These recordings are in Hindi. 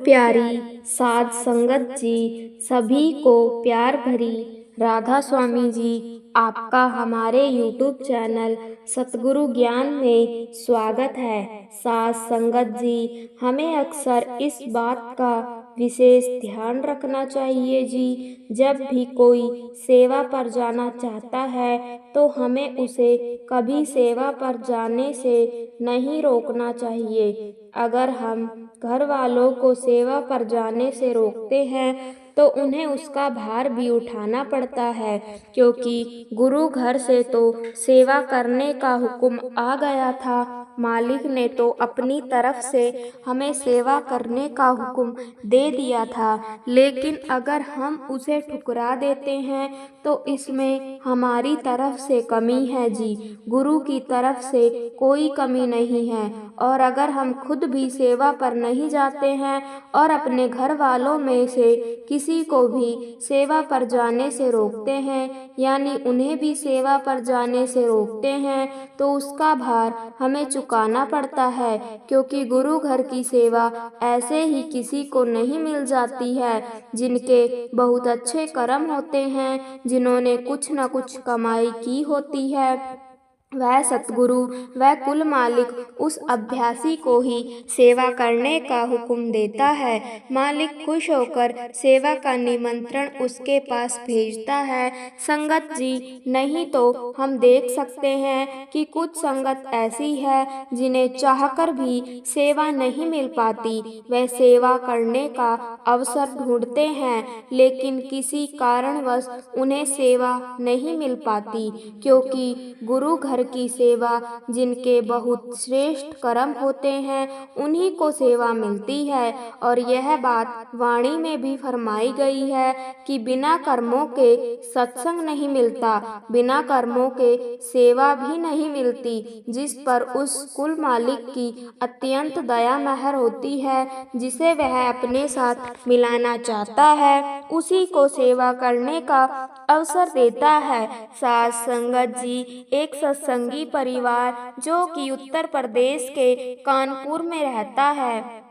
प्यारी साध संगत जी, सभी को प्यार भरी राधा स्वामी जी, आपका हमारे YouTube चैनल सतगुरु ज्ञान में स्वागत है। साध संगत जी, हमें अक्सर इस बात का विशेष ध्यान रखना चाहिए जी, जब भी कोई सेवा पर जाना चाहता है तो हमें उसे कभी सेवा पर जाने से नहीं रोकना चाहिए। अगर हम घर वालों को सेवा पर जाने से रोकते हैं तो उन्हें उसका भार भी उठाना पड़ता है, क्योंकि गुरु घर से तो सेवा करने का हुक्म आ गया था। मालिक ने तो अपनी तरफ से हमें सेवा करने का हुक्म दे दिया था, लेकिन अगर हम उसे ठुकरा देते हैं तो इसमें हमारी तरफ से कमी है जी। गुरु की तरफ से कोई कमी नहीं है। और अगर हम खुद भी सेवा पर नहीं जाते हैं और अपने घर वालों में से किसी को भी सेवा पर जाने से रोकते हैं, यानी उन्हें भी सेवा पर जाने से रोकते हैं, तो उसका भार हमें चुकाना पड़ता है, क्योंकि गुरु घर की सेवा ऐसे ही किसी को नहीं मिल जाती है। जिनके बहुत अच्छे कर्म होते हैं, जिन्होंने कुछ न कुछ कमाई की होती है, वह सतगुरु वह कुल मालिक उस अभ्यासी को ही सेवा करने का हुक्म देता है। मालिक खुश होकर सेवा का निमंत्रण उसके पास भेजता है। संगत जी, नहीं तो हम देख सकते हैं कि कुछ संगत ऐसी है जिन्हें चाहकर भी सेवा नहीं मिल पाती। वे सेवा करने का अवसर ढूंढते हैं, लेकिन किसी कारणवश उन्हें सेवा नहीं मिल पाती, क्योंकि गुरु घर की सेवा जिनके बहुत श्रेष्ठ कर्म होते हैं उन्हीं को सेवा मिलती है। और यह बात वाणी में भी फरमाई गई है कि बिना कर्मों के सत्संग नहीं मिलता, बिना कर्मों के सेवा भी नहीं मिलती। जिस पर उस कुल मालिक की अत्यंत दया महर होती है, जिसे वह अपने साथ मिलाना चाहता है, उसी को सेवा करने का अवसर देता है। साध संगत जी, एक सत्संगी परिवार जो कि उत्तर प्रदेश के कानपुर में रहता है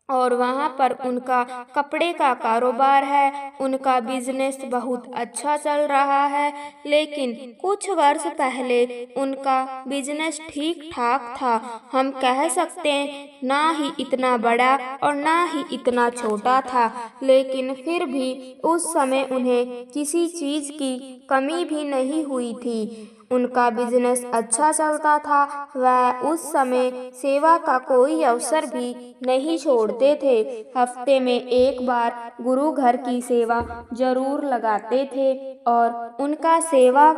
और वहाँ पर उनका कपड़े का कारोबार है। उनका बिजनेस बहुत अच्छा चल रहा है, लेकिन कुछ वर्ष पहले उनका बिजनेस ठीक ठाक था। हम कह सकते हैं ना ही इतना बड़ा और ना ही इतना छोटा था, लेकिन फिर भी उस समय उन्हें किसी चीज़ की कमी भी नहीं हुई थी। उनका बिजनेस अच्छा चलता था। वह उस समय सेवा का कोई अवसर भी नहीं छोड़ते थे। हफ्ते में एक बार गुरु घर की सेवा जरूर लगाते थे और उनका सेवा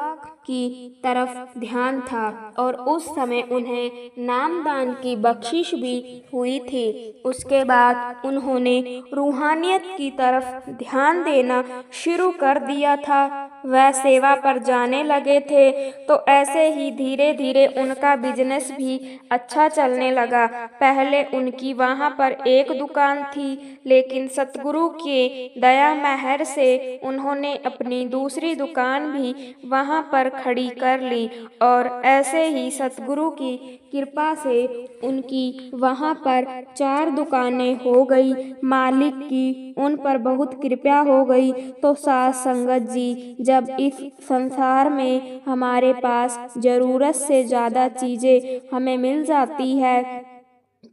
की तरफ ध्यान था, और उस समय उन्हें नामदान की बख्शिश भी हुई थी। उसके बाद उन्होंने रूहानियत की तरफ ध्यान देना शुरू कर दिया था। वह सेवा पर जाने लगे थे तो ऐसे ही धीरे धीरे उनका बिजनेस भी अच्छा चलने लगा। पहले उनकी वहाँ पर एक दुकान थी, लेकिन सतगुरु के दया महर से उन्होंने अपनी दूसरी दुकान भी वहाँ पर खड़ी कर ली, और ऐसे ही सतगुरु की कृपा से उनकी वहाँ पर 4 दुकानें हो गई। मालिक की उन पर बहुत कृपा हो गई। तो साध संगत जी, जब इस संसार में हमारे पास जरूरत से ज़्यादा चीज़ें हमें मिल जाती है,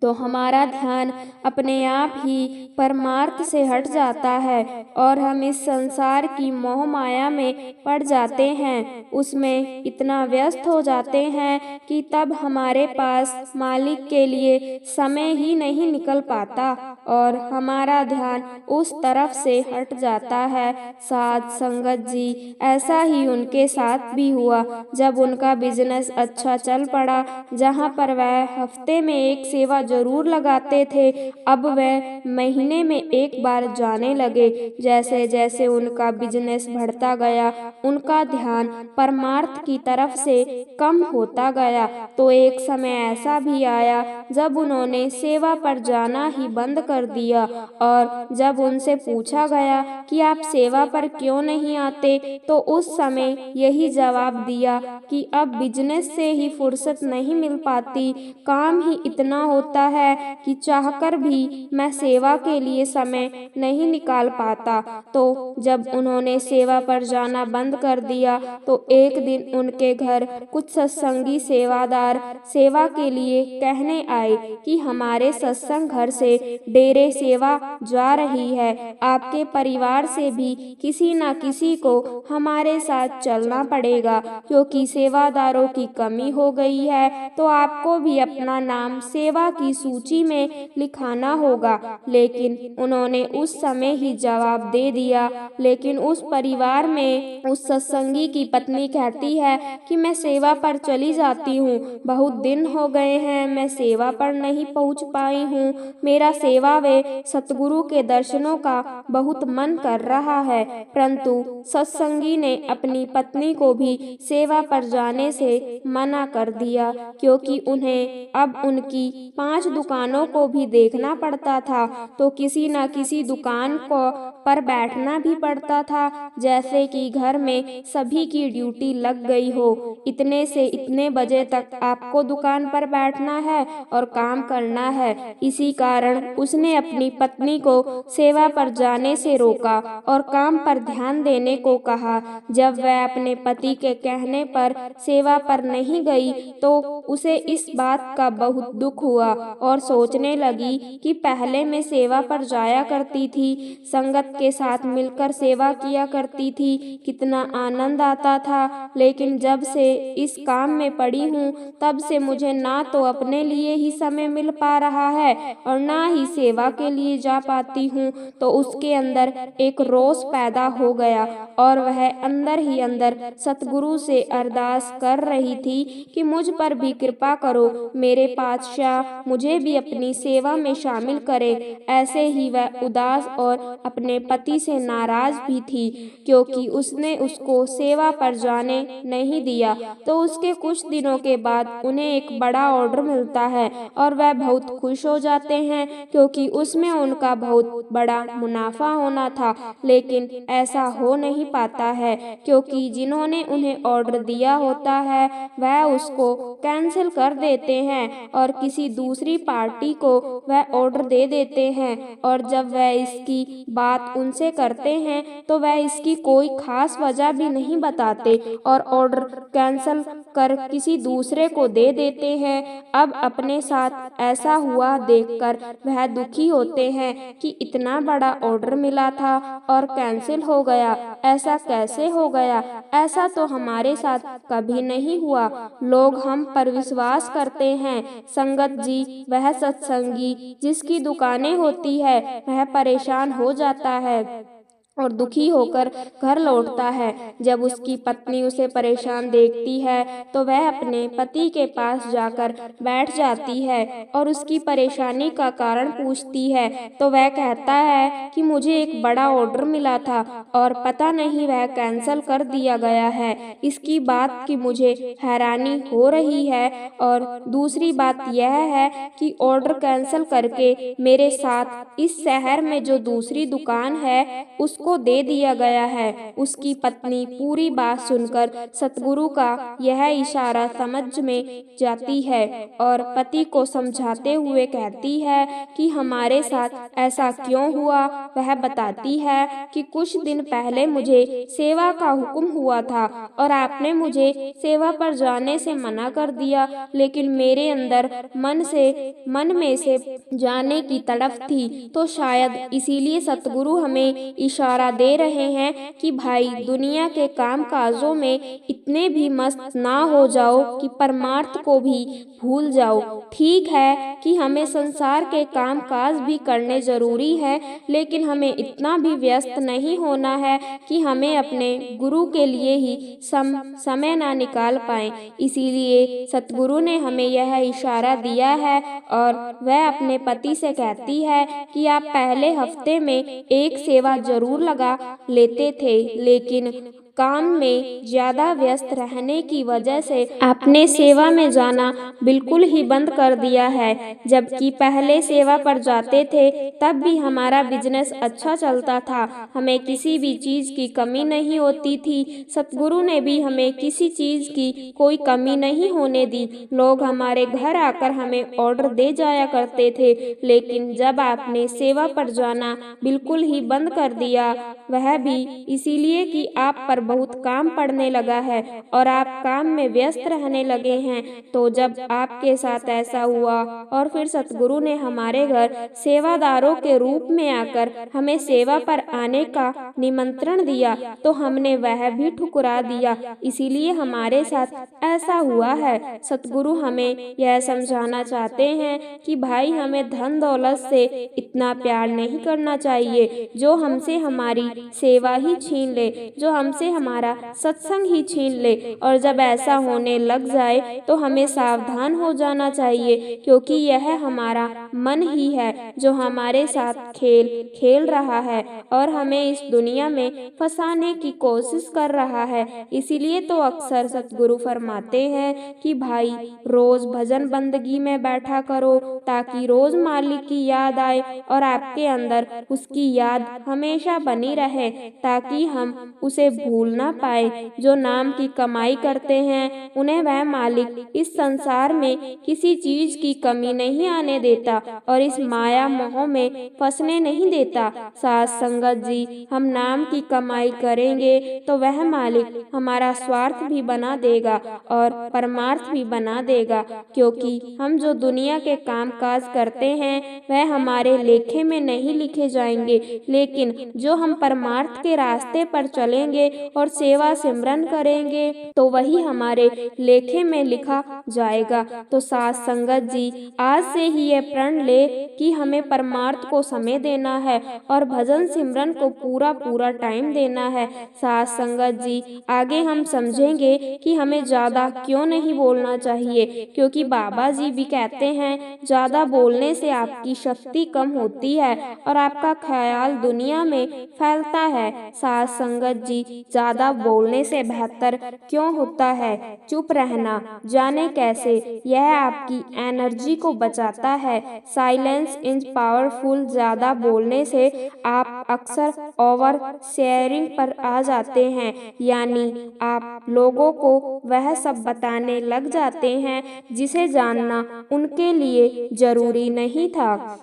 तो हमारा ध्यान अपने आप ही परमार्थ से हट जाता है और हम इस संसार की मोह माया में पड़ जाते हैं। उसमें इतना व्यस्त हो जाते हैं कि तब हमारे पास मालिक के लिए समय ही नहीं निकल पाता और हमारा ध्यान उस तरफ से हट जाता है। साध संगत जी, ऐसा ही उनके साथ भी हुआ। जब उनका बिजनेस अच्छा चल पड़ा, जहाँ पर वह हफ्ते में एक सेवा जरूर लगाते थे, अब वह महीने में एक बार जाने लगे। जैसे जैसे उनका बिजनेस बढ़ता गया, उनका ध्यान परमार्थ की तरफ से कम होता गया। तो एक समय ऐसा भी आया जब उन्होंने सेवा पर जाना ही बंद कर दिया, और जब उनसे पूछा गया कि आप सेवा पर क्यों नहीं आते, तो उस समय यही जवाब दिया कि अब बिजनेस से ही फुर्सत नहीं मिल पाती, काम ही इतना होता है कि चाहकर भी मैं सेवा के लिए समय नहीं निकाल पाता। तो जब उन्होंने सेवा पर जाना बंद कर दिया तो एक दिन उनके घर कुछ सत्संगी सेवादार सेवा के लिए कहने आए कि हमारे सत्संग घर से डेरे सेवा जा रही है, आपके परिवार से भी किसी न किसी को हमारे साथ चलना पड़ेगा, क्योंकि सेवादारों की कमी हो गई है। तो आपको भी अपना नाम सेवा की सूची में लिखाना होगा। लेकिन उन्होंने उस समय ही जवाब दे दिया। लेकिन उस परिवार में उस सत्संगी की पत्नी कहती है कि मैं सेवा पर चली जाती हूँ, बहुत दिन हो गए हैं मैं सेवा पर नहीं पहुँच पाई हूँ, मेरा सेवा व सतगुरु के दर्शनों का बहुत मन कर रहा है। परंतु सत्संगी ने अपनी पत्नी को भी सेवा पर जाने से मना कर दिया, क्योंकि उन्हें अब उनकी 5 दुकानों को भी देखना पड़ता था, तो किसी न किसी दुकान को पर बैठना भी पड़ता था, जैसे कि घर में सभी की ड्यूटी लग गई हो, इतने से इतने बजे तक आपको दुकान पर बैठना है और काम करना है। इसी कारण उसने अपनी पत्नी को सेवा पर जाने से रोका और काम पर ध्यान देने को कहा। जब वह अपने पति के कहने पर सेवा पर नहीं गई तो उसे इस बात का बहुत दुख हुआ और सोचने लगी कि पहले मैं सेवा पर जाया करती थी, संगत के साथ मिलकर सेवा किया करती थी, कितना आनंद आता था, लेकिन जब से इस काम में पड़ी हूँ तब से मुझे ना तो अपने लिए ही समय मिल पा रहा है और ना ही सेवा के लिए जा पाती हूँ। तो उसके अंदर एक रोष पैदा हो गया और वह अंदर ही अंदर सतगुरु से अरदास कर रही थी कि मुझ पर भी कृपा करो, मेरे पातशाह मुझे भी अपनी सेवा में शामिल करे। ऐसे ही वह उदास और अपने पति से नाराज भी थी, क्योंकि उसने उसको सेवा पर जाने नहीं दिया। तो उसके कुछ दिनों के बाद उन्हें एक बड़ा ऑर्डर मिलता है और वह बहुत खुश हो जाते हैं, क्योंकि उसमें उनका बहुत बड़ा मुनाफा होना था। लेकिन ऐसा हो नहीं पाता है, क्योंकि जिन्होंने उन्हें ऑर्डर दिया होता है वह उसको कैंसिल कर देते हैं और किसी दूसरी पार्टी को वह ऑर्डर दे देते हैं। और जब वह इसकी बात उनसे करते हैं तो वह इसकी कोई खास वजह भी नहीं बताते और ऑर्डर कैंसिल कर किसी दूसरे को दे देते हैं। अब अपने साथ ऐसा हुआ देखकर वह दुखी होते हैं कि इतना बड़ा ऑर्डर मिला था और कैंसिल हो गया, ऐसा कैसे हो गया, ऐसा तो हमारे साथ कभी नहीं हुआ। लोग हम पर विश्वास करते हैं। संगत जी, वह सत्संगी जिसकी दुकानें होती है वह परेशान हो जाता है और दुखी होकर घर लौटता है। जब उसकी पत्नी उसे परेशान देखती है तो वह अपने पति के पास जाकर बैठ जाती है और उसकी परेशानी का कारण पूछती है। तो वह कहता है कि मुझे एक बड़ा ऑर्डर मिला था और पता नहीं वह कैंसिल कर दिया गया है। इसकी बात की मुझे हैरानी हो रही है और दूसरी बात यह है कि ऑर्डर कैंसिल करके मेरे साथ इस शहर में जो दूसरी दुकान है उसको दे दिया गया है। उसकी पत्नी पूरी बात सुनकर सतगुरु का यह इशारा समझ में जाती है और पति को समझाते हुए कहती है कि हमारे साथ ऐसा क्यों हुआ। वह बताती है कि कुछ दिन पहले मुझे सेवा का हुक्म हुआ था और आपने मुझे सेवा पर जाने से मना कर दिया, लेकिन मेरे अंदर मन में से जाने की तड़प थी, तो शायद इसीलिए सतगुरु हमें इशारा दे रहे हैं कि भाई दुनिया के काम काजों में इतने भी मस्त ना हो जाओ कि परमार्थ को भी भूल जाओ। ठीक है कि हमें संसार के काम काज भी करने जरूरी है, लेकिन हमें इतना भी व्यस्त नहीं होना है कि हमें अपने गुरु के लिए ही समय ना निकाल पाए। इसीलिए सतगुरु ने हमें यह इशारा दिया है और वह अपने पति से कहती है कि आप पहले हफ्ते में एक सेवा जरूर लगा लेते थे, लेकिन काम में ज्यादा व्यस्त रहने की वजह से आपने सेवा में जाना बिल्कुल ही बंद कर दिया है। जबकि पहले सेवा पर जाते थे तब भी हमारा बिजनेस अच्छा चलता था, हमें किसी भी चीज की कमी नहीं होती थी। सतगुरु ने भी हमें किसी चीज की कोई कमी नहीं होने दी। लोग हमारे घर आकर हमें ऑर्डर दे जाया करते थे, लेकिन जब आपने सेवा पर जाना बिल्कुल ही बंद कर दिया, वह भी इसीलिए कि आप पर बहुत काम पड़ने लगा है और आप काम में व्यस्त रहने लगे हैं। तो जब आपके साथ ऐसा हुआ और फिर सतगुरु ने हमारे घर सेवादारों के रूप में आकर हमें सेवा पर आने का निमंत्रण दिया, तो हमने वह भी ठुकरा दिया। इसीलिए हमारे साथ ऐसा हुआ है। सतगुरु हमें यह समझाना चाहते हैं कि भाई, हमें धन दौलत से इतना प्यार नहीं करना चाहिए जो हमसे हमारी सेवा ही छीन ले, जो हमसे हमारा सत्संग ही छीन ले। और जब ऐसा होने लग जाए तो हमें सावधान हो जाना चाहिए, क्योंकि यह हमारा मन ही है जो हमारे साथ खेल खेल रहा है और हमें इस दुनिया में फंसाने की कोशिश कर रहा है। इसीलिए तो अक्सर सतगुरु फरमाते हैं कि भाई, रोज भजन बंदगी में बैठा करो ताकि रोज मालिक की याद आए और आपके अंदर उसकी याद हमेशा बनी रहे, ताकि हम उसे भूल ना पाए। जो नाम की कमाई करते हैं उन्हें वह मालिक इस संसार में किसी चीज की कमी नहीं आने देता और इस माया मोह में फंसने नहीं देता। साथ संगत जी, हम नाम की कमाई करेंगे तो वह मालिक हमारा स्वार्थ भी बना देगा और परमार्थ भी बना देगा, क्योंकि हम जो दुनिया के काम काज करते हैं वह हमारे लेखे में नहीं लिखे जाएंगे, लेकिन जो हम परमार्थ के रास्ते पर चलेंगे और सेवा सिमरन करेंगे तो वही हमारे लेखे में लिखा जाएगा। तो साथ संगत जी, आज से ही यह प्रण ले कि हमें परमार्थ को समय देना है और भजन सिमरन को पूरा पूरा टाइम देना है। साथ संगत जी, आगे हम समझेंगे कि हमें ज्यादा क्यों नहीं बोलना चाहिए, क्योंकि बाबा जी भी कहते हैं ज्यादा बोलने से आपकी शक्ति कम होती है और आपका ख्याल दुनिया में फैलता है। साथ संगत जी, ज्यादा बोलने से बेहतर क्यों होता है चुप रहना। जाने कैसे यह आपकी एनर्जी को बचाता है। Silence is powerful. ज्यादा बोलने से आप अक्सर ओवर शेयरिंग पर आ जाते हैं, यानी आप लोगों को वह सब बताने लग जाते हैं जिसे जानना उनके लिए जरूरी नहीं था।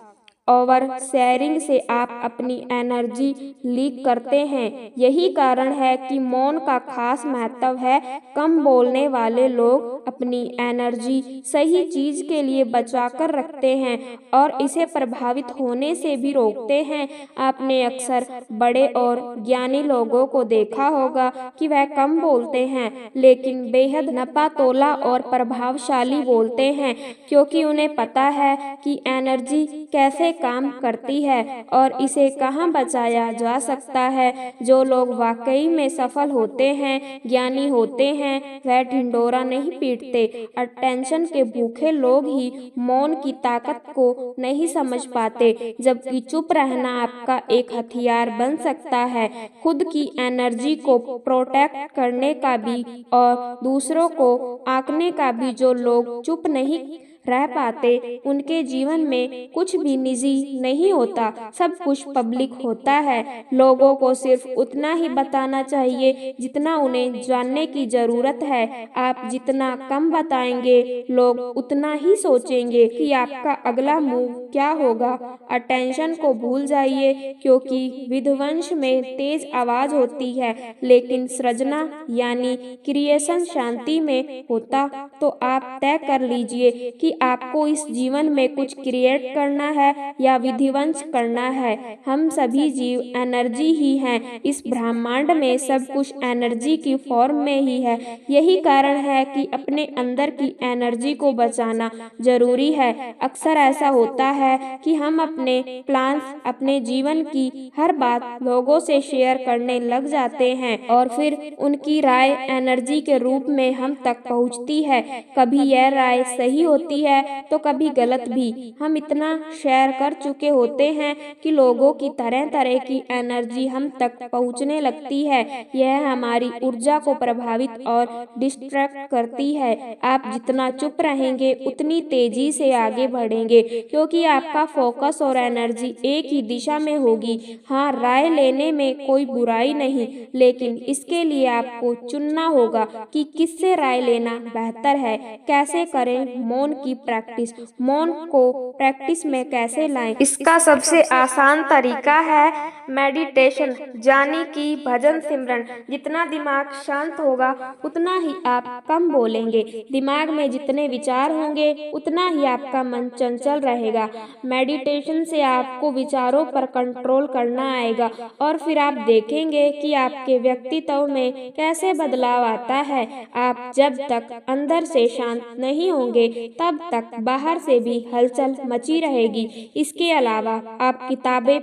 ओवर शेयरिंग से आप अपनी एनर्जी लीक करते हैं। यही कारण है कि मौन का खास महत्व है। कम बोलने वाले लोग अपनी एनर्जी सही चीज के लिए बचा कर रखते हैं और इसे प्रभावित होने से भी रोकते हैं। आपने अक्सर बड़े और ज्ञानी लोगों को देखा होगा कि वह कम बोलते हैं लेकिन बेहद नपा तोला और प्रभावशाली बोलते हैं, क्योंकि उन्हें पता है कि एनर्जी कैसे काम करती है और इसे कहाँ बचाया जा सकता है। जो लोग वाकई में सफल होते हैं, ज्ञानी होते हैं, वह ढिंडोरा नहीं पीटते। अटेंशन के भूखे लोग ही मौन की ताकत को नहीं समझ पाते, जबकि चुप रहना आपका एक हथियार बन सकता है, खुद की एनर्जी को प्रोटेक्ट करने का भी और दूसरों को आंकने का भी। जो लोग चुप नहीं रह पाते उनके जीवन में कुछ भी निजी नहीं होता, सब कुछ पब्लिक होता है। लोगों को सिर्फ उतना ही बताना चाहिए जितना उन्हें जानने की जरूरत है। आप जितना कम बताएंगे लोग उतना ही सोचेंगे कि आपका अगला मूव क्या होगा। अटेंशन को भूल जाइए, क्योंकि विध्वंस में तेज आवाज होती है लेकिन सृजना यानी क्रिएशन शांति में होता। तो आप तय कर लीजिए कि आपको इस जीवन में कुछ क्रिएट करना है या विध्वंस करना है। हम सभी जीव एनर्जी ही हैं। इस ब्रह्मांड में सब कुछ एनर्जी की फॉर्म में ही है। यही कारण है कि अपने अंदर की एनर्जी को बचाना जरूरी है। अक्सर ऐसा होता है कि हम अपने प्लान्स, अपने जीवन की हर बात लोगों से शेयर करने लग जाते हैं और फिर उनकी राय एनर्जी के रूप में हम तक पहुंचती है। कभी यह राय सही होती होती है तो कभी गलत भी। हम इतना शेयर कर चुके होते हैं कि लोगों की तरह तरह की एनर्जी हम तक पहुंचने लगती है। यह हमारी ऊर्जा को प्रभावित और डिस्ट्रैक्ट करती है। आप जितना चुप रहेंगे उतनी तेजी से आगे बढ़ेंगे, क्योंकि आपका फोकस और एनर्जी एक ही दिशा में होगी। हाँ, राय लेने में कोई बुराई नहीं, लेकिन इसके लिए आपको चुनना होगा कि किससे राय लेना बेहतर है। कैसे करें मौन की प्रैक्टिस? मौन को प्रैक्टिस में कैसे लाएं? इसका सबसे आसान तरीका है मेडिटेशन, यानी कि भजन सिमरन। जितना दिमाग शांत होगा उतना ही आप कम बोलेंगे। दिमाग में जितने विचार होंगे उतना ही आपका मन चंचल रहेगा। मेडिटेशन से आपको विचारों पर कंट्रोल करना आएगा और फिर आप देखेंगे कि आपके व्यक्तित्व में कैसे बदलाव आता है। आप जब तक अंदर से शांत नहीं होंगे तब तक बाहर से भी हलचल मची रहेगी। इसके अलावा आप किताबें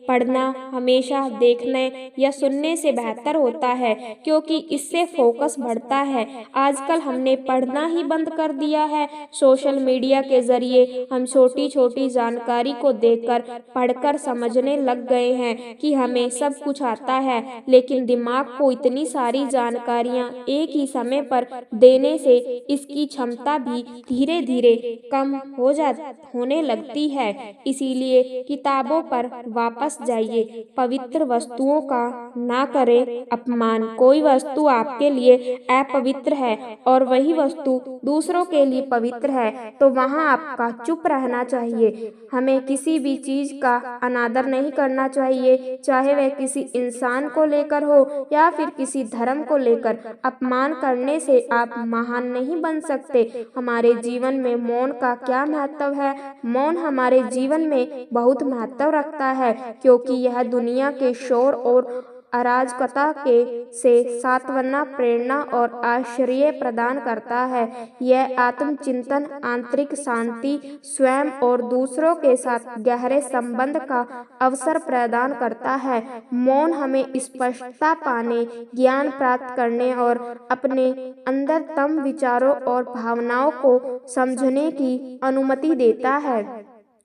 पढ़ना हमेशा देखने या सुनने से बेहतर होता है, क्योंकि इससे फोकस बढ़ता है। आजकल हमने पढ़ना ही बंद कर दिया है। सोशल मीडिया के जरिए हम छोटी छोटी जानकारी को देखकर पढ़कर समझने लग गए हैं कि हमें सब कुछ आता है, लेकिन दिमाग को इतनी सारी जानकारियां एक ही समय पर देने से इसकी क्षमता भी धीरे धीरे कम होने लगती है। इसीलिए किताबों पर वापस जाइए। पवित्र वस्तुओं का ना करें अपमान। कोई वस्तु आपके लिए अपवित्र है और वही वस्तु दूसरों के लिए पवित्र है, तो वहाँ आपका चुप रहना चाहिए। हमें किसी भी चीज का अनादर नहीं करना चाहिए, चाहे वह किसी इंसान को लेकर हो या फिर किसी धर्म को लेकर। अपमान करने से आप महान नहीं बन सकते। हमारे जीवन में मौन का क्या महत्व है? मौन हमारे जीवन में बहुत महत्व रखता है, क्योंकि यह दुनिया के शोर और अराजकता के से सांत्वना, प्रेरणा और आश्रय प्रदान करता है। यह आत्मचिंतन, आंतरिक शांति, स्वयं और दूसरों के साथ गहरे संबंध का अवसर प्रदान करता है। मौन हमें स्पष्टता पाने, ज्ञान प्राप्त करने और अपने अंदरतम विचारों और भावनाओं को समझने की अनुमति देता है।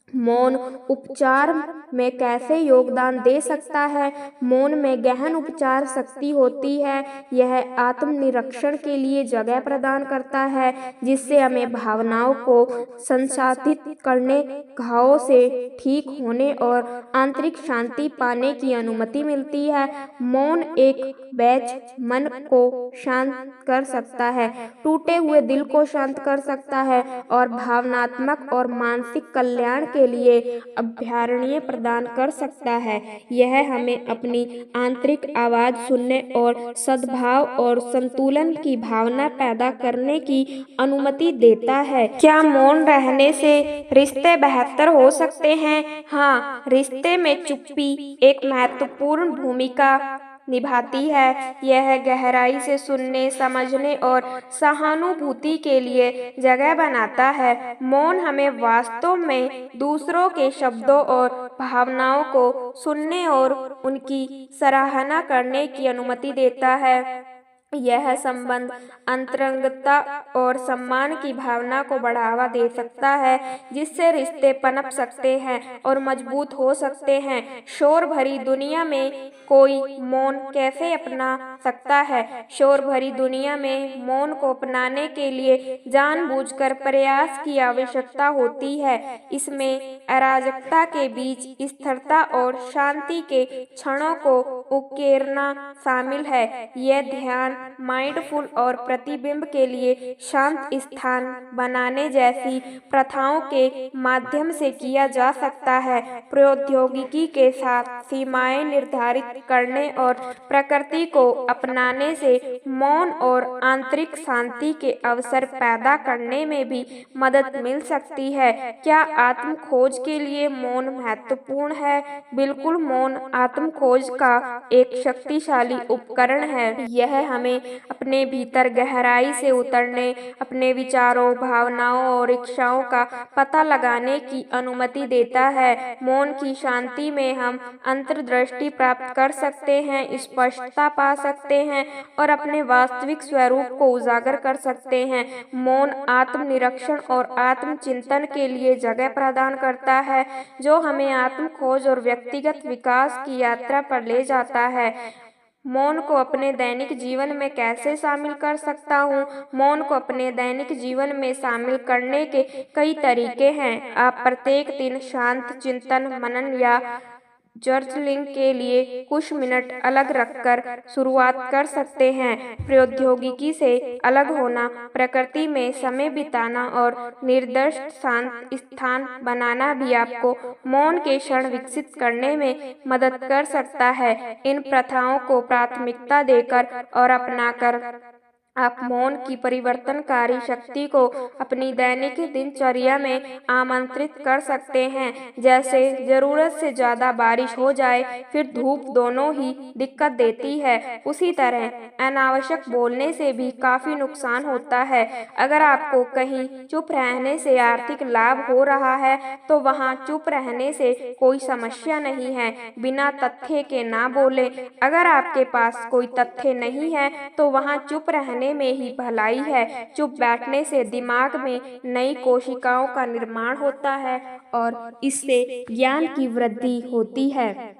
मौन उपचार में कैसे योगदान दे सकता है? मौन में गहन उपचार शक्ति होती है। यह आत्मनिरीक्षण के लिए जगह प्रदान करता है, जिससे हमें भावनाओं को संसाधित करने, घावों से ठीक होने और आंतरिक शांति पाने की अनुमति मिलती है। मौन एक बैच मन को शांत कर सकता है, टूटे हुए दिल को शांत कर सकता है और भावनात्मक और मानसिक कल्याण के लिए अभ्यारण्य प्रदान कर सकता है। यह हमें अपनी आंतरिक आवाज सुनने और सद्भाव और संतुलन की भावना पैदा करने की अनुमति देता है। क्या मौन रहने से रिश्ते बेहतर हो सकते हैं? हाँ, रिश्ते में चुप्पी एक महत्वपूर्ण भूमिका निभाती है। यह गहराई से सुनने, समझने और सहानुभूति के लिए जगह बनाता है। मौन हमें वास्तव में दूसरों के शब्दों और भावनाओं को सुनने और उनकी सराहना करने की अनुमति देता है। यह संबंध अंतरंगता और सम्मान की भावना को बढ़ावा दे सकता है, जिससे रिश्ते पनप सकते हैं और मजबूत हो सकते हैं। शोर भरी दुनिया में कोई मौन कैसे अपना सकता है? शोर भरी दुनिया में मौन को अपनाने के लिए जानबूझकर प्रयास की आवश्यकता होती है। इसमें अराजकता के बीच स्थिरता और शांति के क्षणों को उकेरना शामिल है। यह ध्यान, माइंडफुल और प्रतिबिंब के लिए शांत स्थान बनाने जैसी प्रथाओं के माध्यम से किया जा सकता है। प्रौद्योगिकी के साथ सीमाएं निर्धारित करने और प्रकृति को अपनाने से मौन और आंतरिक शांति के अवसर पैदा करने में भी मदद मिल सकती है। क्या आत्म खोज के लिए मौन महत्वपूर्ण है? बिल्कुल, मौन आत्म खोज का एक शक्तिशाली उपकरण है। यह हमें हमें अपने भीतर गहराई से उतरने, अपने विचारों, भावनाओं और इच्छाओं का पता लगाने की अनुमति देता है। मौन की शांति में हम अंतर्दृष्टि प्राप्त कर सकते हैं, स्पष्टता पा सकते हैं और अपने वास्तविक स्वरूप को उजागर कर सकते हैं। मौन आत्मनिरीक्षण और आत्मचिंतन के लिए जगह प्रदान करता है, जो हमें आत्म खोज और व्यक्तिगत विकास की यात्रा पर ले जाता है। मौन को अपने दैनिक जीवन में कैसे शामिल कर सकता हूँ? मौन को अपने दैनिक जीवन में शामिल करने के कई तरीके हैं। आप प्रत्येक दिन शांत चिंतन, मनन या जर्नलिंग के लिए कुछ मिनट अलग रखकर शुरुआत कर सकते हैं। प्रौद्योगिकी से अलग होना, प्रकृति में समय बिताना और निर्दिष्ट शांत स्थान बनाना भी आपको मौन के क्षण विकसित करने में मदद कर सकता है। इन प्रथाओं को प्राथमिकता देकर और अपनाकर आप मौन की परिवर्तनकारी शक्ति को अपनी दैनिक दिनचर्या में आमंत्रित कर सकते हैं। जैसे जरूरत से ज्यादा बारिश हो जाए, फिर धूप दोनों ही दिक्कत देती है, उसी तरह अनावश्यक बोलने से भी काफी नुकसान होता है। अगर आपको कहीं चुप रहने से आर्थिक लाभ हो रहा है, तो वहाँ चुप रहने से कोई समस्या नहीं है। बिना तथ्य के ना बोले। अगर आपके पास कोई तथ्य नहीं है, तो वहाँ चुप रहने में ही भलाई है। चुप बैठने से दिमाग में नई कोशिकाओं का निर्माण होता है और इससे ज्ञान की वृद्धि होती है।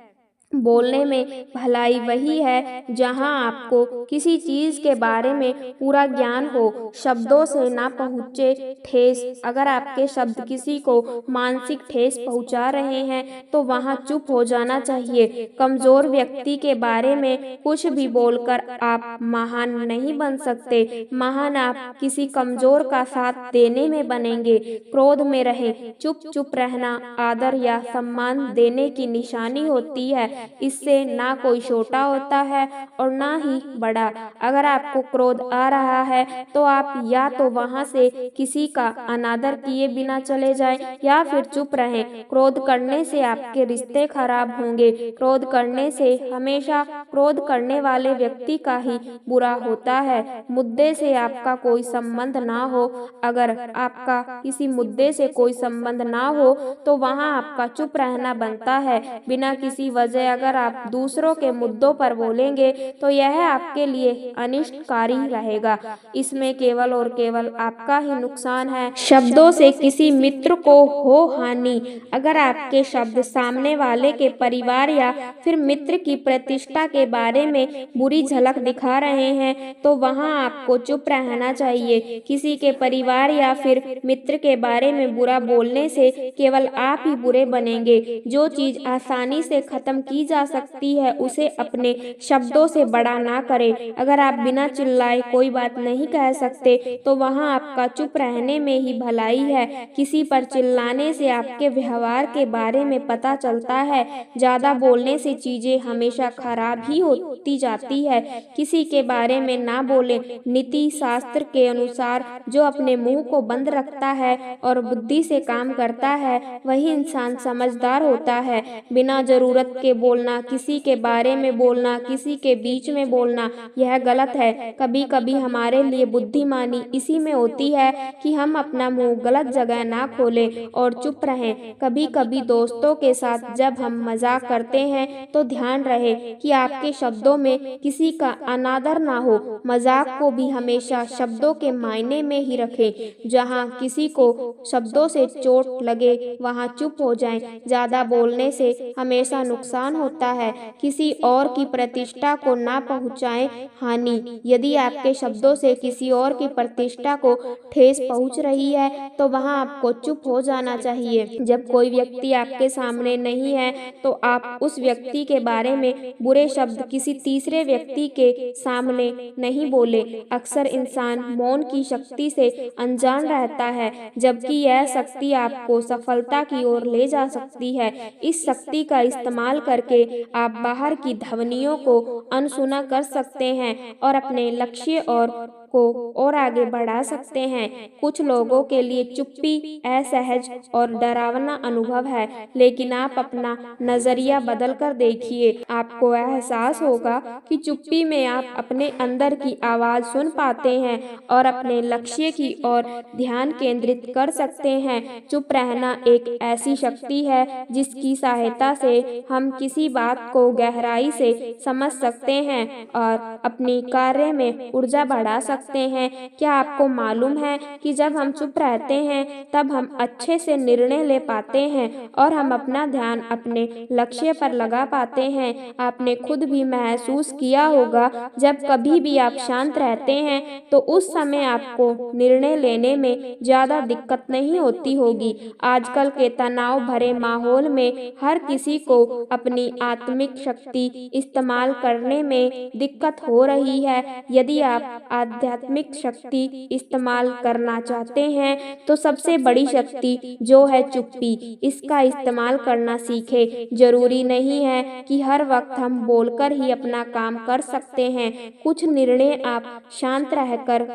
बोलने में भलाई वही है जहां आपको किसी चीज के बारे में पूरा ज्ञान हो, शब्दों से ना पहुँचे ठेस। अगर आपके शब्द किसी को मानसिक ठेस पहुंचा रहे हैं, तो वहां चुप हो जाना चाहिए। कमजोर व्यक्ति के बारे में कुछ भी बोलकर आप महान नहीं बन सकते। महान आप किसी कमजोर का साथ देने में बनेंगे। क्रोध में रहे। चुप रहना आदर या सम्मान देने की निशानी होती है। इससे ना कोई छोटा होता है और ना ही बड़ा। अगर आपको क्रोध आ रहा है, तो आप या तो वहां से किसी का अनादर किए बिना चले जाएं, या फिर चुप रहें। क्रोध करने से आपके रिश्ते खराब होंगे। क्रोध करने से हमेशा क्रोध करने वाले व्यक्ति का ही बुरा होता है। मुद्दे से आपका कोई संबंध ना हो। अगर आपका किसी मुद्दे से कोई संबंध ना हो, तो वहां आपका चुप रहना बनता है। बिना किसी वजह अगर आप दूसरों के मुद्दों पर बोलेंगे, तो यह आपके लिए अनिष्टकारी रहेगा। इसमें केवल और केवल आपका ही नुकसान है। शब्दों से किसी मित्र को हो हानि। अगर आपके शब्द सामने वाले के परिवार या फिर मित्र की प्रतिष्ठा के बारे में बुरी झलक दिखा रहे हैं, तो वहां आपको चुप रहना चाहिए। किसी के परिवार या फिर मित्र के बारे में बुरा बोलने से केवल आप ही बुरे बनेंगे। जो चीज आसानी से खत्म की जा सकती है, उसे अपने शब्दों से बड़ा ना करें। अगर आप बिना चिल्लाए कोई बात नहीं कह सकते, तो वहां आपका चुप रहने में ही भलाई है। किसी पर चिल्लाने से आपके व्यवहार के बारे में पता चलता है। ज्यादा बोलने से चीजें हमेशा खराब ही होती जाती है। किसी के बारे में ना बोले। नीति शास्त्र के अनुसार जो अपने मुंह को बंद रखता है और बुद्धि से काम करता है, वही इंसान समझदार होता है। बिना जरूरत के बोलना, किसी के बारे में बोलना, किसी के बीच में बोलना, यह गलत है। कभी कभी हमारे लिए बुद्धिमानी इसी में होती है कि हम अपना मुंह गलत जगह ना खोलें और चुप रहें। कभी कभी दोस्तों के साथ जब हम मजाक करते हैं, तो ध्यान रहे कि आपके शब्दों में किसी का अनादर ना हो। मजाक को भी हमेशा शब्दों के मायने में ही रखें। जहाँ किसी को शब्दों से चोट लगे, वहाँ चुप हो जाएं। ज्यादा बोलने से हमेशा नुकसान होता है। किसी और की प्रतिष्ठा को ना पहुँचाएं हानि। यदि आपके शब्दों से किसी और की प्रतिष्ठा को ठेस पहुँच रही है, तो वहाँ आपको चुप हो जाना चाहिए। जब कोई व्यक्ति आपके सामने नहीं है, तो आप उस व्यक्ति के बारे में बुरे शब्द किसी तीसरे व्यक्ति के सामने नहीं बोले। अक्सर इंसान मौन की शक्ति से अनजान रहता है, जबकि यह शक्ति आपको सफलता की ओर ले जा सकती है। इस शक्ति का इस्तेमाल करके आप बाहर की ध्वनियों को अनसुना कर सकते हैं और अपने लक्ष्य और को और आगे बढ़ा सकते हैं। कुछ लोगों के लिए चुप्पी असहज और डरावना अनुभव है, लेकिन आप अपना नजरिया बदल कर देखिए। आपको एहसास होगा कि चुप्पी में आप अपने अंदर की आवाज सुन पाते हैं और अपने लक्ष्य की ओर ध्यान केंद्रित कर सकते हैं। चुप रहना एक ऐसी शक्ति है जिसकी सहायता से हम किसी बात को गहराई से समझ सकते हैं और अपनी कार्य में ऊर्जा बढ़ा सकते हैं। क्या आपको मालूम है कि जब हम चुप रहते हैं तब हम अच्छे से निर्णय ले पाते हैं और हम अपना ध्यान अपने लक्ष्य पर लगा पाते हैं। आपने खुद भी महसूस किया होगा, जब कभी भी आप शांत रहते हैं तो उस समय आपको निर्णय लेने में ज्यादा दिक्कत नहीं होती होगी। आजकल के तनाव भरे माहौल में हर किसी को अपनी आत्मिक शक्ति इस्तेमाल करने में दिक्कत हो रही है। यदि आप आध्यात्मिक शक्ति इस्तेमाल करना चाहते हैं तो सबसे बड़ी शक्ति जो है चुप्पी, इसका इस्तेमाल करना सीखें। जरूरी नहीं है कि हर वक्त हम बोलकर ही अपना काम कर सकते हैं। कुछ निर्णय आप शांत रहकर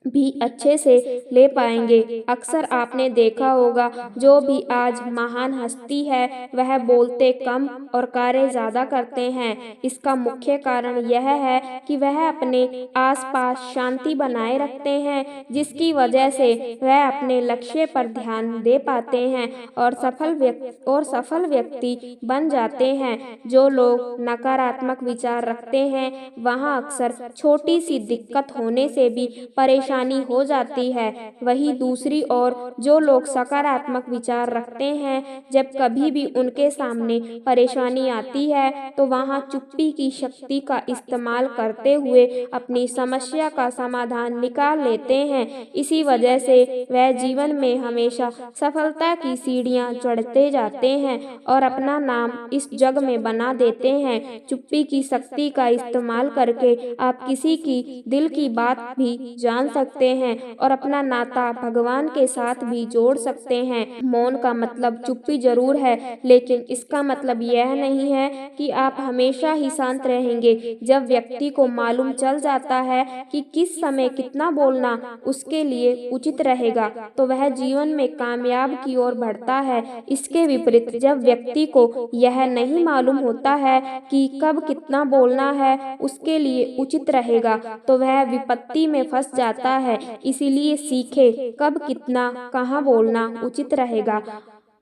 भी अच्छे से ले पाएंगे। अक्सर आपने देखा होगा, जो भी आज महान हस्ती है वह बोलते कम और कार्य ज्यादा करते हैं। इसका मुख्य कारण यह है कि वह अपने आसपास शांति बनाए रखते हैं, जिसकी वजह से वह अपने लक्ष्य पर ध्यान दे पाते हैं और सफल व्यक्ति बन जाते हैं। जो लोग नकारात्मक विचार रखते हैं वहाँ अक्सर छोटी सी दिक्कत होने से भी परेशानी हो जाती है। वही दूसरी ओर जो लोग सकारात्मक विचार रखते हैं, जब कभी भी उनके सामने परेशानी आती है तो वहाँ चुप्पी की शक्ति का इस्तेमाल करते हुए अपनी समस्या का समाधान निकाल लेते हैं। इसी वजह से वह जीवन में हमेशा सफलता की सीढ़ियां चढ़ते जाते हैं और अपना नाम इस जग में बना देते हैं। चुप्पी की शक्ति का इस्तेमाल करके आप किसी की दिल की बात भी जान सकते हैं और अपना नाता भगवान के साथ भी जोड़ सकते हैं। मौन का मतलब चुप्पी जरूर है, लेकिन इसका मतलब यह नहीं है कि आप हमेशा ही शांत रहेंगे। जब व्यक्ति को मालूम चल जाता है कि किस समय कितना बोलना उसके लिए उचित रहेगा, तो वह जीवन में कामयाब की ओर बढ़ता है। इसके विपरीत जब व्यक्ति को यह नहीं मालूम होता है कि कब कितना बोलना है उसके लिए उचित रहेगा, तो वह विपत्ति में फंस जाता है। इसीलिए सीखे कब कितना कहाँ बोलना उचित रहेगा।